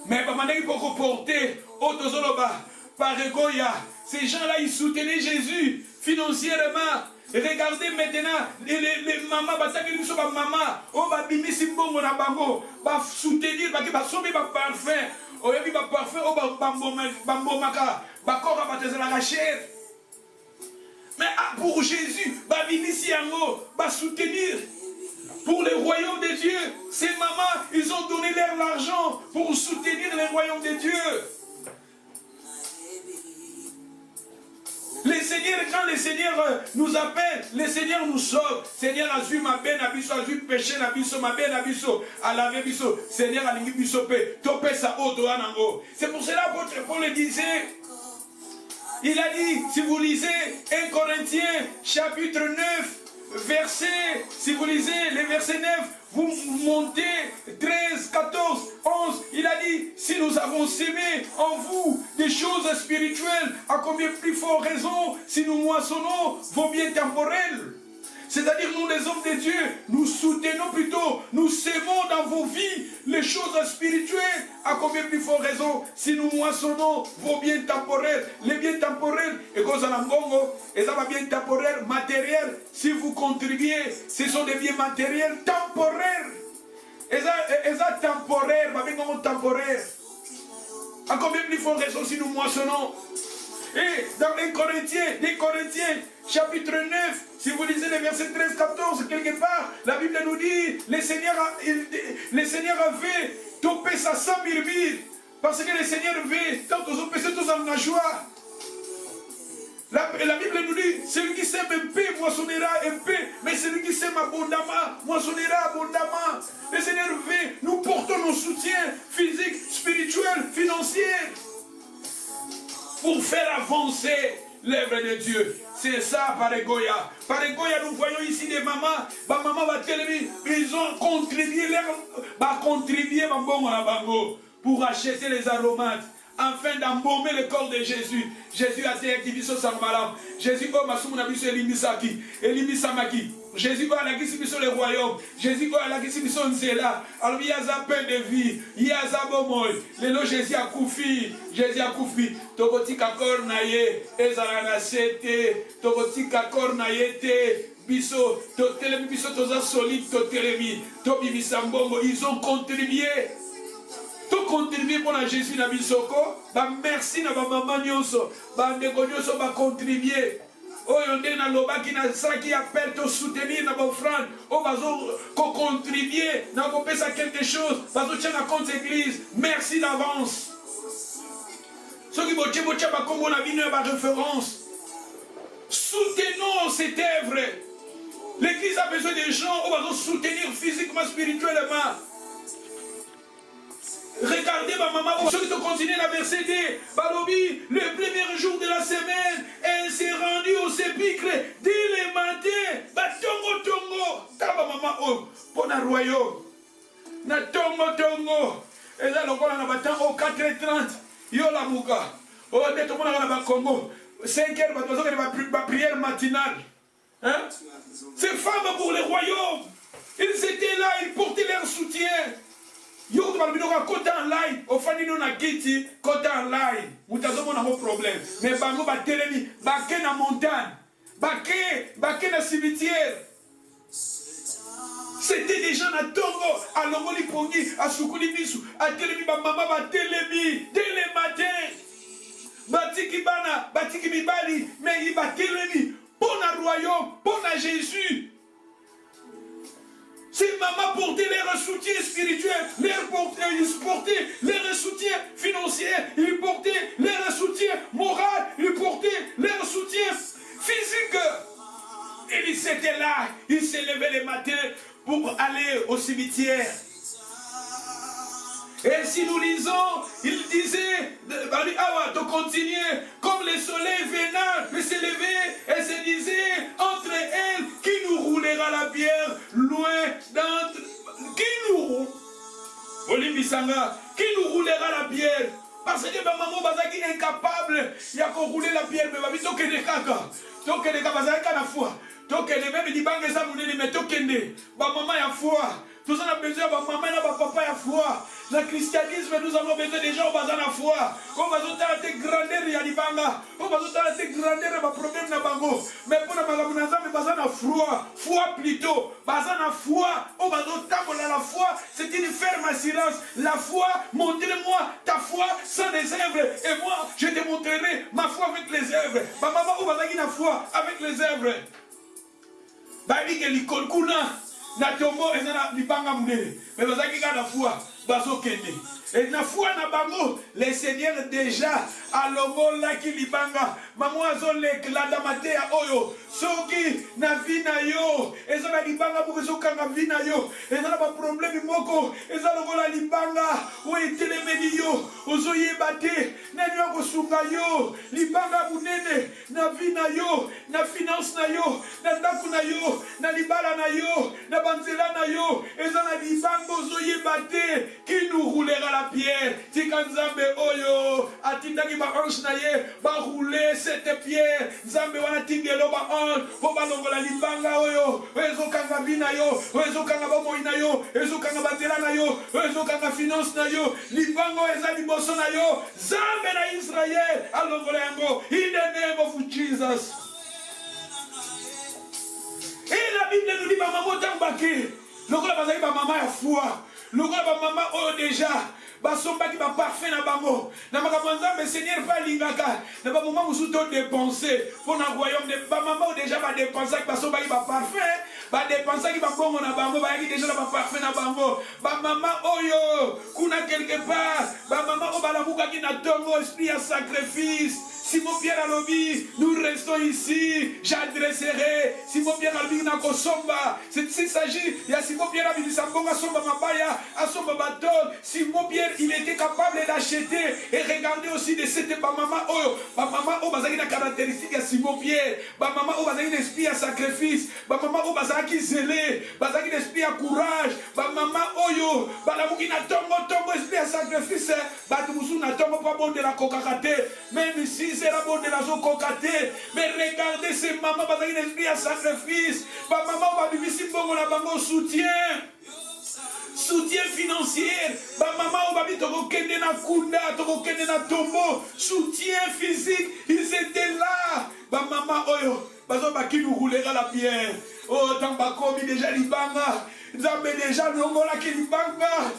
Mais ba manaki poko porter otozoloba par Egoya. Ces gens-là ils soutenaient Jésus financièrement. Regardez maintenant les mamans bataki biso ba maman o ba bimisi mbongo na bango ba soutenir bake basomi ba parfum. Oyebi ba parfum o ba mbomaka ba kora batezela la chair. Mais pour Jésus, va soutenir. Pour le royaume de Dieu, ces mamans, ils ont donné leur l'argent pour soutenir le royaume de Dieu. Le Seigneur, quand le Seigneur nous appelle, le Seigneur nous sauve. Seigneur a vu ma peine, a vu péché, a vu ma peine, a vu à laver, Seigneur a vu topé sa eau. C'est pour cela que Paul le disait. Il a dit, si vous lisez 1 Corinthiens chapitre 9, verset, si vous lisez les versets 9, vous montez 13, 14, 11, il a dit, si nous avons sémé en vous des choses spirituelles, à combien plus fort raison, si nous moissonnons vos biens temporels. C'est-à-dire, nous les hommes de Dieu, nous soutenons plutôt, nous sémons dans vos vies les choses spirituelles, à combien plus fort raison, si nous moissonnons vos biens temporels. Les biens temporels, et quand ça et ça va bien temporaire, matériel, si vous contribuez, ce sont des biens matériels temporaires. Et ça temporaire, temporaire. À combien plus fort raison, si nous moissonnons. Et dans les Corinthiens, chapitre 9, si vous lisez les versets 13-14, quelque part, la Bible nous dit, le Seigneur avait topé sa 100 000 parce que le Seigneur veut, tant que vous péchez tous en joie. La Bible nous dit, celui qui sème un peu, moissonnera un peu, mais celui qui sème abondamment, moissonnera abondamment. Le Seigneur veut, nous portons nos soutiens physiques, spirituels, financiers, pour faire avancer l'œuvre de Dieu. C'est ça, Paregoya. Paregoya, nous voyons ici des mamans. Ma maman va télé, ils ont contribué, pour acheter les aromates, afin d'embaumer le corps de Jésus. Jésus a été activé sur sa malam. Jésus a été Elimisaki. Jésus a été sur le royaume. Jésus a été sur Nzela. Alors il y a un peu de vie. Il y a un bomoy. Le nom Jésus a koufi. Jésus a koufi. Tokotika kornaye. Ezarana sete. Tokotika kornaye te. Biso. Totelemi biso toza solide. Totelemi. Tobibisa mbongo. Ils ont contribué. Tout contribuer pour la Jésus na bisoko, ba merci na ba maman nyonso, ba ndeko nyonso ba contribuer. Oyo nde na loba ki na ça qui appelle te soutenir na ba offrande, o bazo ko contribuer na ko pesa quelque chose, bazo tia na compte église. Merci d'avance. Ceux qui boche ba kombo na bino ba référence. Soutenons cette œuvre. L'église a besoin des gens qui vont soutenir physiquement, spirituellement. Regardez ma maman, ceux qui ont continué la verset 2, Balobi, le premier jour de la semaine, elle s'est rendue au sépulcre dès le matin. Batongo tongo, taba maman oh, pour le royaume. Na tongo tongo, et là le na batan au 4h30, yo la mouka. Oh, de tout le monde na Congo, 5h, ma prière matinale. Hein? Ces femmes pour le royaume, ils étaient là, ils portaient leur soutien. Yo tu vas venir à côté en live, au fond nous na kiti côté en live. Vous avez un problème. Mais bango ba telemi, baké na montagne, baké na cimetière. C'était déjà na tongo, à l'ongoli pongi, à soukuli bisu, à telemi ba mama ba telemi, dès le matin. Batiki bana, batiki mibali, mais il va telemi, pour le royaume, pour Jésus. Ces mamans portaient leur soutien spirituel, ils portaient leur soutien financier, ils portaient leur soutien moral, ils portaient leur soutien physique. Et ils étaient là, ils se levaient le matin pour aller au cimetière. Et si nous lisons, il disait, de continuer, comme le soleil venant de se lever, et se disait, entre elles, qui nous roulera la pierre, loin d'entre... Qui nous roulera la pierre? Parce que maman bazaki incapable, il y a qu'on rouler la pierre, mais babi tokende kaka. Tokende kaka bazaki na foi. Tokende même di bange za munene mais tokende. Ba maman ya foi. Tout ça, on a besoin de maman et de papa à foi. Dans le christianisme, nous avons besoin des gens qui ont la foi. On va se grandeur il y a des banga. On va se grandeur il y a des problèmes dans bango. Mais pour la maman, on a la foi. Foi plutôt. Bazana foi. On va se la foi. C'est une ferme assurance. La foi, montre-moi ta foi sans les œuvres. Et moi, je te montrerai ma foi avec les œuvres. Ma maman, on va se la foi avec les œuvres. Babi que l'école kuna. Na tombo ezana libanga munene mais bazaki ka na foi bazokende et na foi na bango les seigneurs déjà alongola ki libanga maman azolekla da matea oyo soki na vina yo ezana libanga pour ezokanga vina yo ezana ba problème moko ezana longola libanga o etelemeli yo ozoyeba te nani akosunga yo libanga munene na vina yo na finance na yo na ndaku na yo na libala na yo na banzela na yo ezana libanga ozoyeba te qui nous roulera la pierre tika nzambe oyo atindaki ba ange na ye ba rouler cette pierre nzambe wana tingelo ba ange po balongola libanga oyo ezokanga bina yo ezokanga bomoi na yo ezokanga banzela na yo ezokanga finance na yo libango eza liboso na yo nzambe na Israël alongola yango in the name of Jesus. Et la Bible nous dit ba maman tambake lokola bazali ba maman ya foi lokola ba maman oyo déjà basomba ki ba parfait na bango na makambo nzambe Seigneur pas lingaka na ba moment musu to dépenser pour na royaume de ba maman déjà ba dépenser ki basomba ki ba parfait ba dépenser ki ba bongo na bango ba yaki déjà na ba parfait na bango ba maman oyo kuna quelque part ba maman o balamuka ki na tongo esprit à sacrifice. Simon Pierre Alobi, nous restons ici, j'adresserai. Simon Pierre Alobi na kosomba. S'il s'agit, il y a Simon Pierre Alobi Sambonga Somba Mabaya, Asomba Baton. Simon Pierre, il était capable d'acheter et regarder aussi de cette maman oh, maman oh bazaki na caractéristique à Simon Pierre, maman oh bazaki l'esprit à sacrifice, maman oh bazaki zélé, bazaki l'esprit à courage, maman oh yo, balamuki na tongo esprit à sacrifice, batumusu na tongo pas bon de la kokakate, même si c'est la bonne de la zone concatée. Mais regardez ces mamans, parce qu'il y a un esprit à sacrifice. Ma maman va vivre si bon, on a un soutien. Soutien financier. Ma maman va vivre tokokende na kunda, tokokende na tombo. Soutien physique. Ils étaient là. Ma maman, oyo, bazo ba qui nous roulera la pierre. Oh, tambakomi déjà libanga. Zambé déjà longola qui libanga.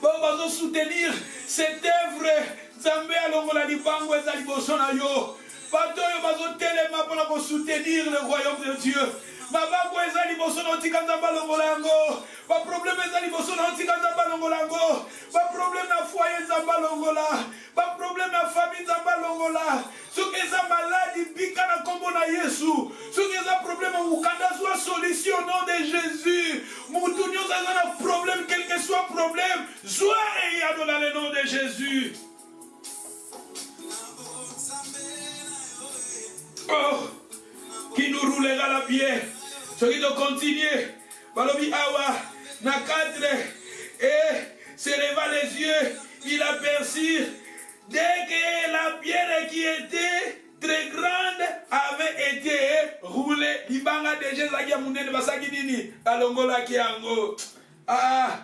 Bon, bazo soutenir cette œuvre. Zambé alongola libango ezali boso na yo. Bato yo bazo telema pour soutenir le royaume de Dieu. Mabango ezali boso na tika nzamba longola yango. Ba problème ezali boso na tika nzamba longola yango. Ba problème na foyer nzamba longola. Ba problème na famille nzamba longola. Soki eza maladi bika na kombo na Yesu. Soki eza problème mukanda soit solution au nom de Jésus. Mutu nyonso eza na problème quel que soit problème, soit et ya dans le nom de Jésus. Oh, qui nous roulera la pierre. Ce qui doit continuer. Balobi Awa, na 4, et se leva les yeux, il aperçut, dès que la pierre qui était très grande avait été roulée. Libanga de Jésus a mounene basaki nini, alongola ki ango. Ah.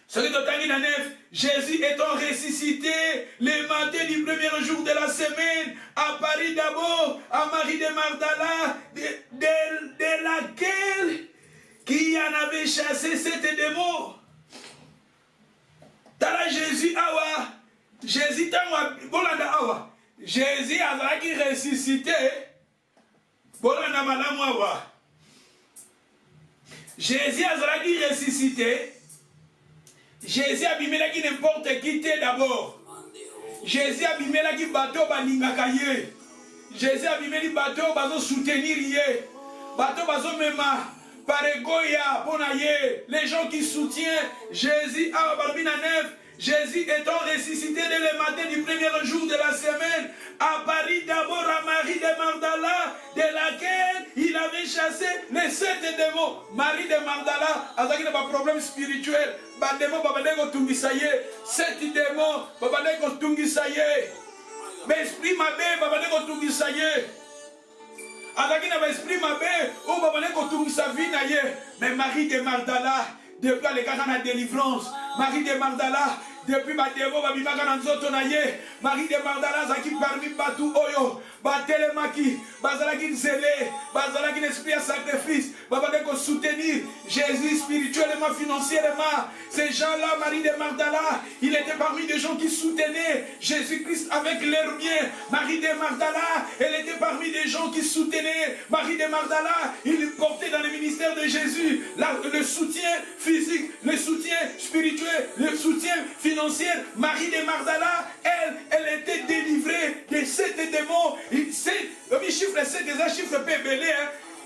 Ce qui doit arriver dans 9, Jésus étant ressuscité le matin du premier jour de la semaine, à Paris d'abord, à Marie de Magdala, de laquelle qui qui en avait chassé 7 démons. Tala Jésus awa. Jésus tangwa bolanda awa. Jésus a qui ressuscité. Bolanda malamu awa. Jésus a qui ressuscité. Jésus a bimela qui n'importe qui d'abord. Jésus a bimela qui bateau balingaka ye. Jésus a bimeli bateau bazo soutenir ye. Bateau bazo mema. Paregoya ponaye. Les gens qui soutiennent Jésus a barbina neuf. Jésus étant ressuscité dès le matin du premier jour de la semaine, apparut d'abord à Marie de Magdala, de laquelle il avait chassé les 7 démons. Marie de Magdala, avec un problème spirituel, les démons, tungisaye, 7 démons, tungisaye, mais esprit mabé, tungisaye. Avec un esprit mabé, mais Marie de Magdala, depuis les cas de la délivrance, Marie de Magdala, depuis ma dévo, Marie de Magdala, Zaki parmi Batou Oyo, Batelemaki, Bazalaki Zélé, Bazalaki l'esprit à sacrifice, Babadeko soutenir Jésus spirituellement, financièrement. Ces gens-là, Marie de Magdala, il était parmi des gens qui soutenaient Jésus-Christ avec leurs biens. Marie de Magdala, elle était parmi des gens qui soutenaient Marie de Magdala, il portait dans le ministère de Jésus le soutien physique, le soutien spirituel, le soutien financier. Marie de Magdala, elle était délivrée de 7 démons. Le chiffre 7, c'est un chiffre pébélé.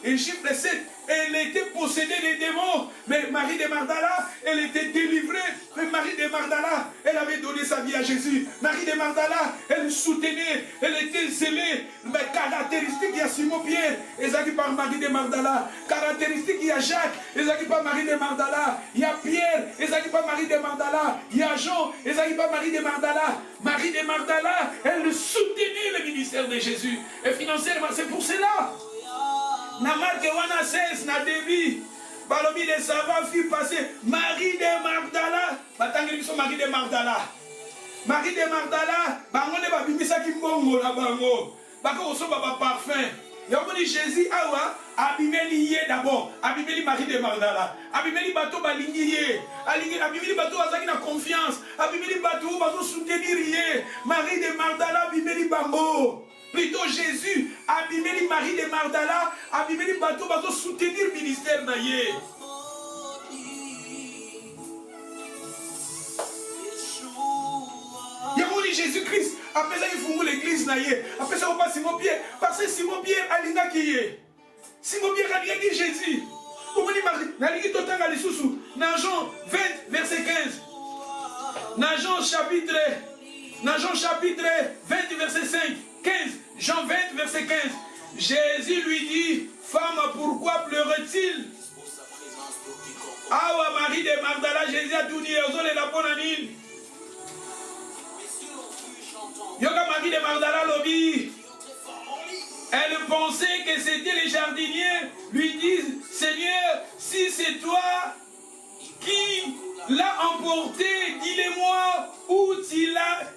Et chiffre 7, elle était possédée des démons. Mais Marie de Magdala, elle était délivrée. Mais Marie de Magdala, elle avait donné sa vie à Jésus. Marie de Magdala, elle soutenait, elle était zélée. Mais caractéristique, il y a Simon-Pierre, et ça qui par Marie de Magdala. Caractéristique, il y a Jacques, et ça qui par Marie de Magdala. Il y a Pierre, et ça qui par Marie de Magdala. Il y a Jean, et ça qui par Marie de Magdala. Marie de Magdala, elle soutenait le ministère de Jésus. Et financièrement, c'est pour cela. Na marque wana 16 na débit balobi les savants fit passer Marie de Magdala batangi biso Marie de Magdala bango ne babimisa ki mbongo na bango bako osoba ba parfum yomoni Jésus awa abimeli ye d'abord abimeli Marie de Magdala abimeli bato balingi ye abimeli bato azaki na confiance abimeli bato bazo soutenir ye Marie de Magdala abimeli bango. Plutôt Jésus, abimeli Marie de Magdala, abimeli bateau, bateau soutenir le ministère naïe. Yamoni Jésus-Christ, après ça il faut l'église naïe. Après ça on passe Simon-Pierre, parce que Simon-Pierre a l'ina qui est. Simon-Pierre a l'ina qui Jésus. Vous me dites Marie, n'a l'ina tout le sous. Dans Jean 20, verset 15. Dans Jean chapitre 20, verset 5. 15, Jean 20, verset 15. Jésus lui dit, femme, pourquoi pleurait-il? Ah ouais, Marie de Magdala, Jésus a tout dit, la bonne. Yoga Marie de Magdala lobby. Elle pensait que c'était les jardiniers, lui disent, Seigneur, si c'est toi qui l'as emporté, dis-le-moi où tu l'as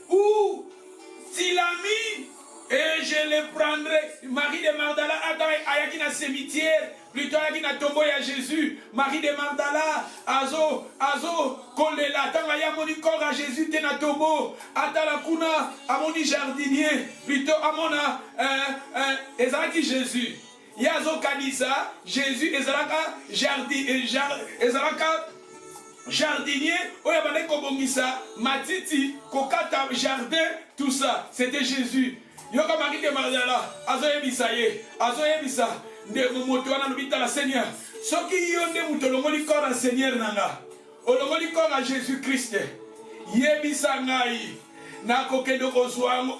mis. Et je le prendrai. Marie de Magdala a dans le cimetière. Plutôt à la tombeau à Jésus. Marie de Magdala azo kolela. Tant à moni corps à Jésus t'es na tombeau. Atala kuna à moni jardinier. Plutôt à mona ezalaki Jésus. Yazo kanisa Jésus ezalaka jardinier. Oya bane kobongisa matiti kokata jardin tout ça. C'était Jésus. Yoka Marie de Magdala, azoyebisa ye, azoyebisa de moto wana lubita la Seigneur. Soki yonde mutolongoli corps à Seigneur nanga. Olongoli corps à Jésus Christ. Yebisa ngai. Nako kendo kozwango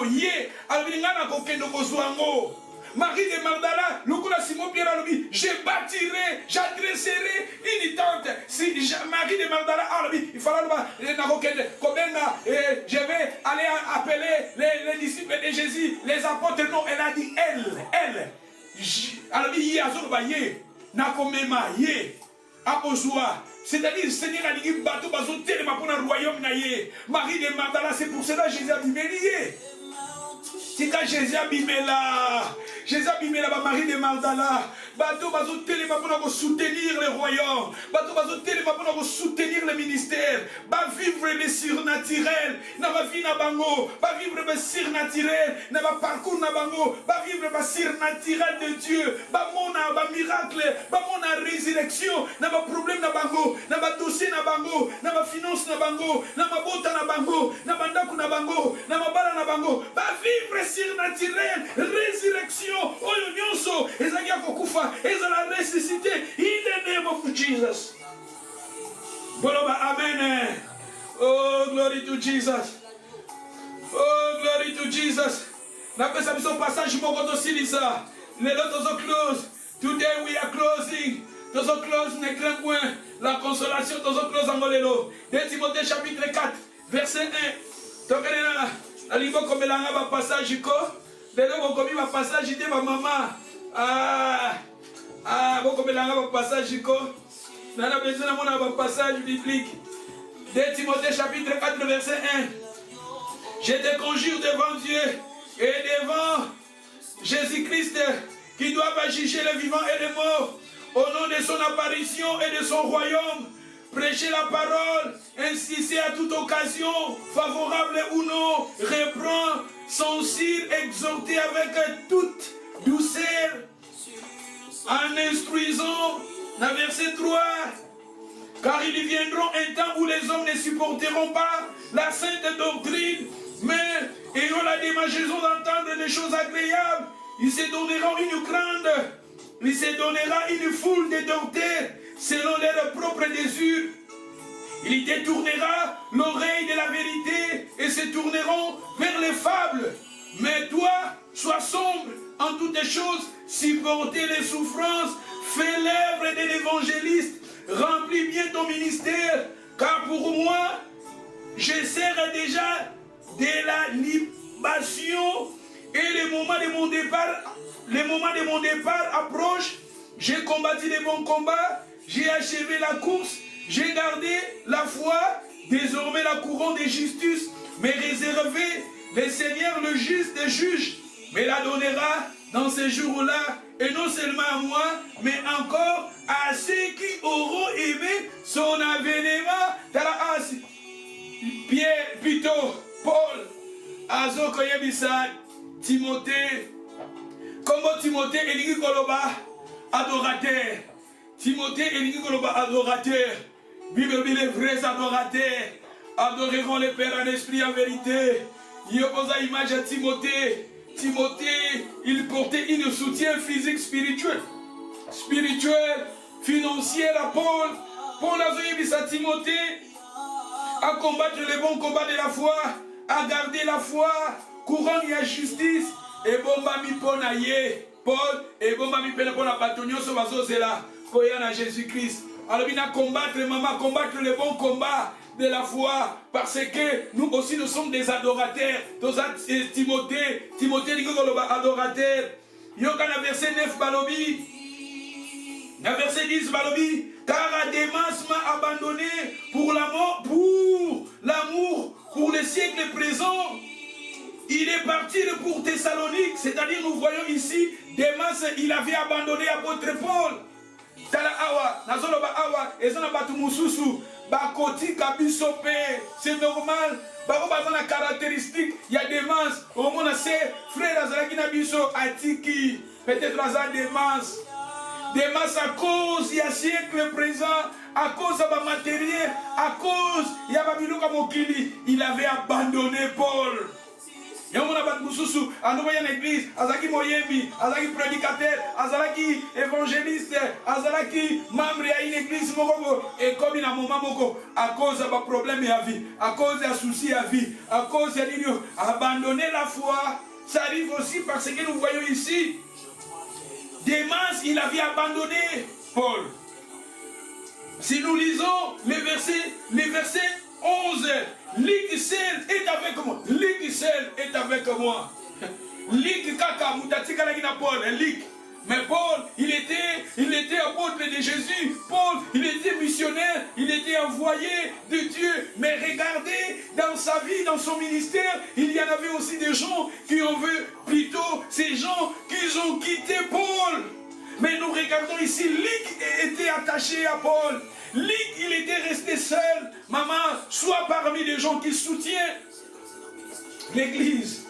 ye, albininga nako kendo kozwango. Marie de Magdala, Lukula Simon Pierre Alobi, je bâtirai, j'adresserai une tente. Si Marie de Magdala Alobi, il fallait je vais aller appeler les disciples de Jésus, les apôtres. Non, elle a dit elle. Alobi, ye azoloba ye, nakomema ye, apozua. C'est-à-dire, Seigneur a dit, bateau bazo télé pour le royaume naïe. Marie de Magdala, c'est pour cela que Jésus a dit, c'est quand Jésus a bimé là. Jésus a bimela ba Marie de Magdala, bato bazo telema pour soutenir le royaume, bato bazo telema pour soutenir le ministère, ba vivre le surnaturel, na ba vie na bango, ba vivre le surnaturel, na ba parcours na bango, ba vivre le surnaturel de Dieu, ba mona ba miracle, ba mona résurrection, na ba problème na bango, na ba dossier na bango, na ba finance na bango, na ba bota na bango, na ba ndaku na bango, na ba bala na bango, ba vivre surnaturel, résurrection, oyo nyonso, ezaki ya kokufa, ezala ressuscité, in the name of Jesus. Boloba amen. Oh, glory to Jesus. Oh, glory to Jesus. Na pesa biso passage moko to silisa. Lelo tozo close. Today we are closing. Tozo close ne crains point. La consolation tozo close en lelo. 2 Timothée chapitre 4 verset 1. Tokenena na libo komelanga ba passage ko. Lelo bokomi ba passage te ba mama. Bokomelanga ba passage ko. Nana besoin de mon passage biblique. 2 Timothée chapitre 4 verset 1. Je te conjure devant Dieu et devant Jésus-Christ qui doivent juger les vivants et les morts au nom de son apparition et de son royaume. Prêcher la parole, insister à toute occasion, favorable ou non, reprend, censure, exhorter avec toute douceur, en instruisant. Dans verset 3, car il viendront un temps où les hommes ne supporteront pas la sainte doctrine, mais ayant la démangeaison d'entendre des choses agréables, ils se donneront une grande, il se donnera une foule de docteurs selon leurs propres désirs. Il détournera l'oreille de la vérité et se tourneront vers les fables. Mais toi, sois sombre en toutes choses, supporter les souffrances, fais l'œuvre de l'évangéliste, remplis bien ton ministère, car pour moi, je sers déjà de la libation et le moment de mon départ approche. J'ai combattu les bons combats, j'ai achevé la course, j'ai gardé la foi, désormais la couronne de justice m'est réservée. Le Seigneur, le juste des juges, me la donnera dans ces jours-là, et non seulement à moi, mais encore à ceux qui auront aimé son avènement. Pierre, plutôt, Paul, Azo Koyebisa, Timothée, comme Timothée et Koloba, adorateur. Timothée et Koloba, adorateur. Bible, les vrais adorateurs, adoreront le Père en esprit en vérité. Il y a une image à Timothée. Timothée, il portait un soutien physique, spirituel, financier à Paul. Paul a dit à Timothée à combattre le bon combat de la foi, à garder la foi, courant et la justice. Et bon, mi ponaye, Paul, et bon, mi pena pour la bâtonnière sur la zone là, koyana Jésus-Christ. Alors, il a combattre, maman, combattre le bon combat de la foi, parce que nous aussi nous sommes des adorateurs. Timothée, adorateur. Yokana verset 9 balobi, na verset 10 balobi, car Adémas m'a abandonné pour l'amour, pour le siècle présent. Il est parti pour Thessalonique, c'est-à-dire nous voyons ici, Démas, il avait abandonné apôtre Paul. Tala awa, nazoloba awa, ezana batu mususu. Bakoti kabisope, c'est normal. Bako bazana caractéristique, il y a des masses. Au moins, c'est frère Azalaki Nabiso, Atiki, peut-être Azal des masses. Des masses à cause, il y a siècle présent, à cause de ma matériel, à cause, il y a Babilouka Mokili, il avait abandonné Paul. Il y a une église, Azaki Moyembi, Azaki prédicateur, Azaki évangéliste, Azaki membre de une église, et comme il a un moment, à cause de problème de la vie, à cause de soucis de la vie, à cause de abandonner la foi, ça arrive aussi parce que nous voyons ici, Démas, il avait abandonné Paul. Si nous lisons les versets 11, l'Ixel est avec moi. L'Ixel est avec moi. L'Ix kaka mutatika la gina Paul, l'Ix. Mais Paul, il était apôtre de Jésus. Paul, il était missionnaire, il était envoyé de Dieu. Mais regardez, dans sa vie, dans son ministère, il y en avait aussi des gens qui ont vu plutôt ces gens qui ont quitté Paul. Mais nous regardons ici, Luc était attaché à Paul. Luc, il était resté seul. Maman, sois parmi les gens qui soutiennent l'Église,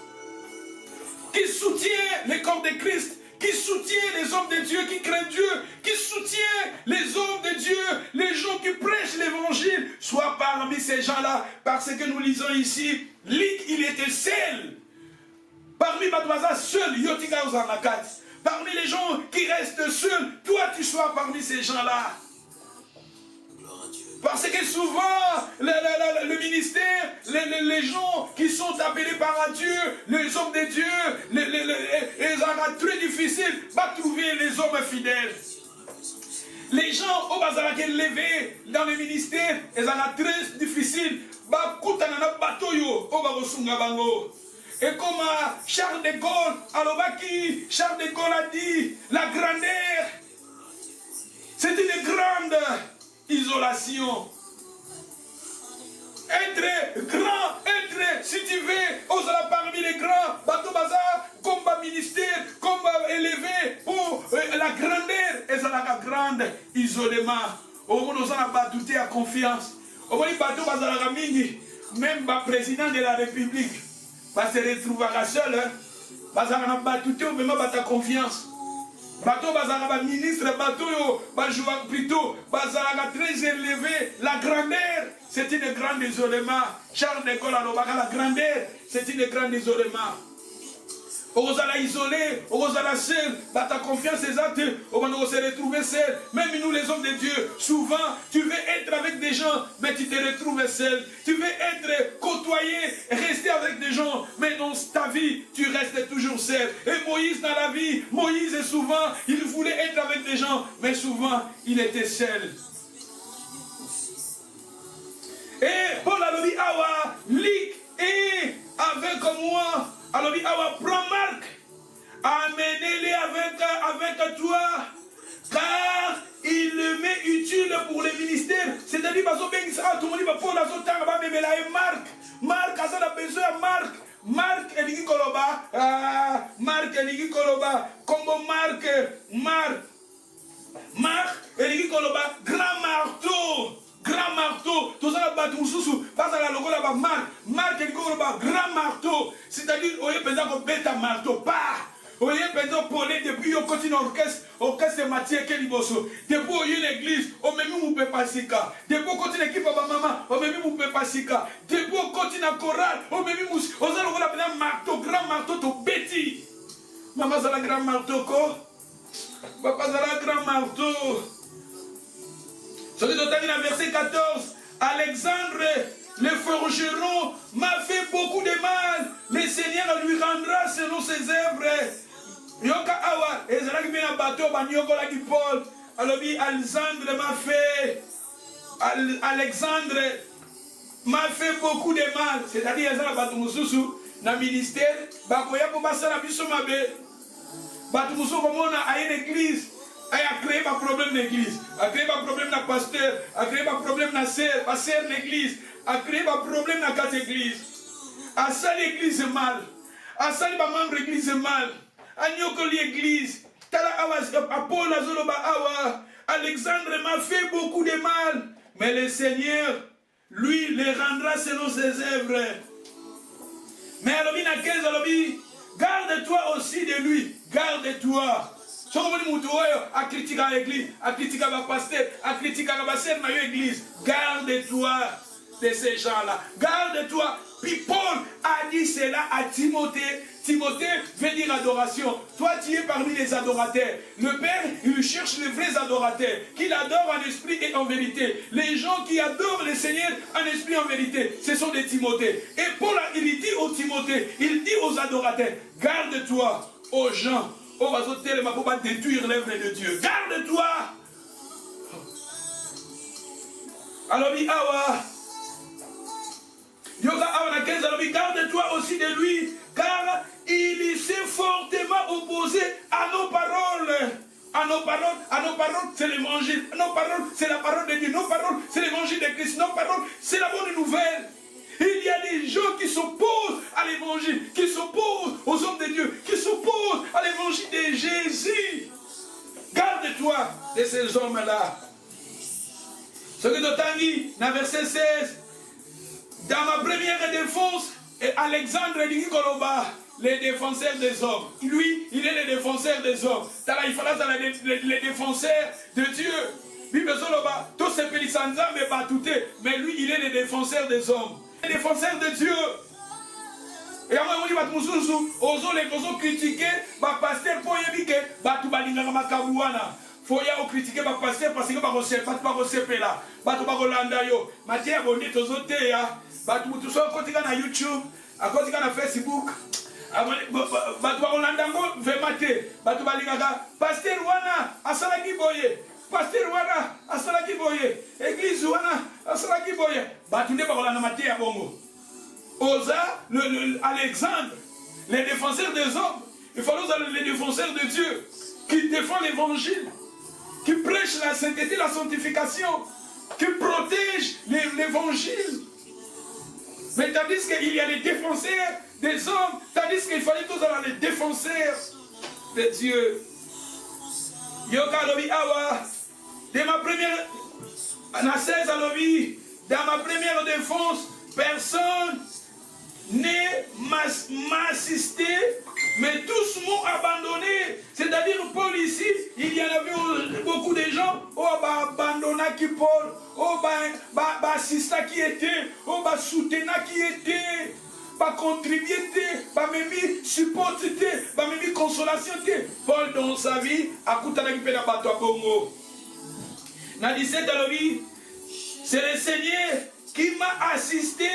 qui soutiennent le corps de Christ, qui soutient les hommes de Dieu, qui craignent Dieu, qui soutient les hommes de Dieu, les gens qui prêchent l'évangile. Sois parmi ces gens-là, parce que nous lisons ici, Luc, il était seul. Parmi Mademoiselle seul, Yotika Ozanakat. Parmi les gens qui restent seuls, toi tu sois parmi ces gens-là. Parce que souvent, le ministère, les gens qui sont appelés par Dieu, les hommes de Dieu, ils sont très difficiles de trouver les hommes fidèles. Les gens au bazar qui sont levés dans le ministère, ils sont très difficiles de batoyo au bango. Et comme Charles de Gaulle, Charles de Gaulle a dit, la grandeur, c'est une grande isolation. Être grand, si tu veux, parmi les grands, bateau bazar, combat ministère, combat élevé, pour la grandeur, et ça la grande isolement. Au moins, nous avons douté à confiance. Au moins, bateau bazar, même le président de la République, va se retrouvera seul. Bazar n'a pas douté, mais même ta confiance. Bateau bazar ministre, bateau joueur plutôt, bazar très élevé, la grandeur, c'est une grande isolement. Charles de Gaulle la grandeur, c'est une grande isolement. On va isolé, on va seul, ta confiance exacte, on va se retrouver seul. Même nous les hommes de Dieu, souvent, tu veux être avec des gens, mais tu te retrouves seul. Tu veux être côtoyé, rester avec des gens, mais dans ta vie, tu restes toujours seul. Et Moïse dans la vie, Moïse souvent, il voulait être avec des gens, mais souvent, il était seul. Et Paul a dit, Awa, Luc est avec moi. Alors, prends Marc, amenez-les avec toi, car il le met utile pour le ministère. C'est-à-dire, tout le monde va prendre Marc, a besoin de Marc. Marc Eligi Koloba, comme Marc Eligi Koloba, grand marteau, tout ça va tout sous, pas à la logo là-bas, Marc Eligi Koloba, grand marteau, c'est-à-dire, on y a besoin qu'on bête un marteau, pas. On y a besoin de parler depuis on continue orchestre de Mathieu Keliboso. Depuis on y a l'église, on met nous peut pas sika. Depuis on continue l'équipe papa maman, on met nous peut pas sika. Depuis on continue la chorale, on met nous, on a le grand marteau, to bêtis. Maman ça la grand marteau quoi? Papa ça la grand marteau. Sur le total dans verset 14, Alexandre le forgeron m'a fait beaucoup de mal. Le Seigneur lui rendra selon ses œuvres. Yoka awa, ezalaki bien un bateau, banyokolaki Paul. Alors Alexandre m'a fait, Alexandre m'a fait beaucoup de mal. C'est-à-dire, il y a un bateau mususu, dans le ministère, bakoya pour passer la biso mabe. Bateau mususu, comme on a une église, a créé un problème d'église, a créé un problème de pasteur, a créé un problème de sœur l'église, a créé un problème dans quatre églises. A ça l'église mal, a ça les membres de l'église mal. L'église, Alexandre m'a fait beaucoup de mal, mais le Seigneur, lui, les rendra selon ses œuvres. Mais garde-toi aussi de lui, garde-toi. Si on a critiqué l'église, a critiqué le pasteur, a critiqué l'église, garde-toi de ces gens-là, garde-toi. Puis Paul a dit cela à Timothée. Timothée veut dire adoration. Toi, tu es parmi les adorateurs. Le Père, il cherche les vrais adorateurs, qu'il adore en esprit et en vérité. Les gens qui adorent le Seigneur en esprit et en vérité, ce sont des Timothées. Et Paul, il dit aux Timothées, il dit aux adorateurs, garde-toi aux gens, aux adorateurs, pour pas détruire l'œuvre de Dieu. Garde-toi. Alors, garde-toi aussi de lui, car il s'est fortement opposé à nos paroles. À nos paroles, c'est l'évangile. Nos paroles, c'est la parole de Dieu. Nos paroles, c'est l'évangile de Christ. Nos paroles, c'est la bonne nouvelle. Il y a des gens qui s'opposent à l'évangile, qui s'opposent aux hommes de Dieu, qui s'opposent à l'évangile de Jésus. Garde-toi de ces hommes-là. Ce que tu dit dans verset 16, dans ma première défense, et Alexandre dit Koloba, les défenseurs des hommes. Lui, il est le défenseur des hommes. Il fallait les défenseurs de Dieu. Mais lui, il est le défenseur des hommes. Le défenseur de Dieu. Et après, on dit que les critiquer, le pasteur pour y que batu balingaka makabuana. Faut y aller critiquer le pasteur parce que pas recepé là. Batu bakolanda yo. Matia abonné tozote ya. Batu tout ça côté na YouTube, à côté na Facebook. Batu bakolanda ngo vemate. Batu balingaka pasteur wana asalaki boye. Pasteur wana asalaki boye. Église wana asalaki boye. Batu ne bakolanda matia bongo. Osa, Alexandre, les défenseurs des hommes, il faut les défenseurs de Dieu, qui défendent l'évangile, qui prêchent la sainteté, la sanctification, qui protègent l'évangile. Mais tandis qu'il y a les défenseurs des hommes, tandis qu'il fallait tous avoir les défenseurs de Dieu. Yokalobi Awa, de ma première, dans ma première défense, personne n'est m'assisté, mais tous m'ont abandonné. C'est-à-dire, Paul ici, il y en avait beaucoup de gens qui ont abandonné Paul, qui ont assisté qui était, qui ont soutenu qui était, qui ont contribué, qui ont supporté, qui ont consolation. Paul, dans sa vie, a coûté la vie à Bongo. Dans 17 ans, c'est le Seigneur qui m'a assisté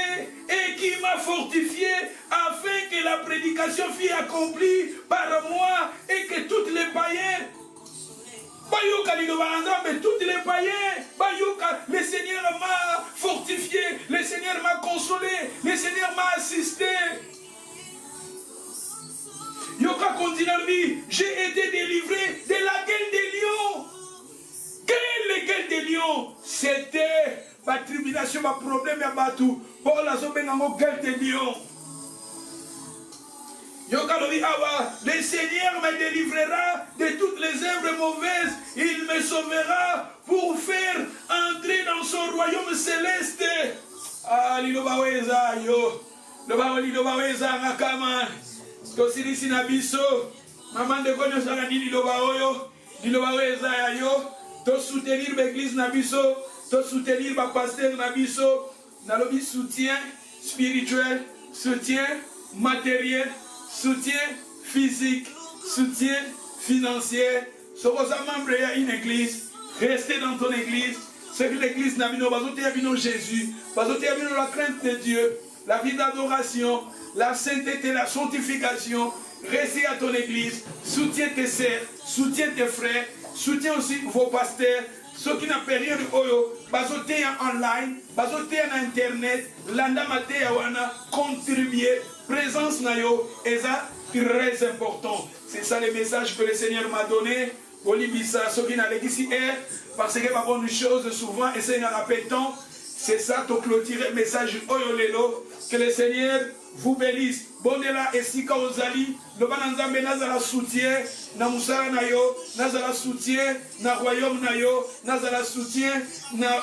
et qui m'a fortifié afin que la prédication fût accomplie par moi et que tous les païens, tous les païens, le Seigneur m'a fortifié, le Seigneur m'a consolé, le Seigneur m'a assisté. Yoka continue à lui, j'ai été délivré de la gueule des lions. Quelle est la gueule des lions? C'était ma tribulation, ma problème, ma batou. Paul a sauvé dans mon gueule de lion. Le Seigneur me délivrera de toutes les œuvres mauvaises. Il me sauvera pour faire entrer dans son royaume céleste. Ah, l'ilobaweza yo. L'ilobaweza ngakaman. Tosirisi na biso. Maman de konyo sa ngani lilobaoyo. L'ilobaweza yo. To soutenir l'église na biso. De soutenir ma pasteur Nabiso, nalobi soutien spirituel, soutien matériel, soutien physique, soutien financier. Si vous êtes membre d'une église, restez dans ton église. C'est que l'église n'a pas Jésus, pas la crainte de Dieu, la vie d'adoration, la sainteté, la sanctification. Restez à ton église, soutiens tes sœurs, soutiens tes frères, soutiens aussi vos pasteurs. Ceux qui n'ont rien de Oyo, bazoté en online, bazoté en internet, landa maté wana, contribuer, présence nayo, et ça très important. C'est ça le message que le Seigneur m'a donné. Bolibisa, ceux qui n'ont ici, parce que pas bonne chose souvent, et c'est un répétant, c'est ça, to clôturer le message Oyo Lelo, que le Seigneur vous bénisse. Bonela et Sika Ozali, le Bananzambe Nazala soutien, na Moussara Nayo, Nazala soutien, na Royaume Nayo, Nazala soutien, na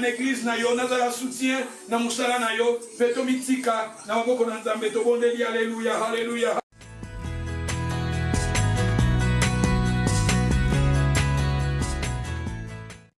l'église Nayo, Nazala soutien, na Moussara Nayo, Beto Mitika, na Moko Nanzambe, to Bondeli, Alléluia, Alléluia,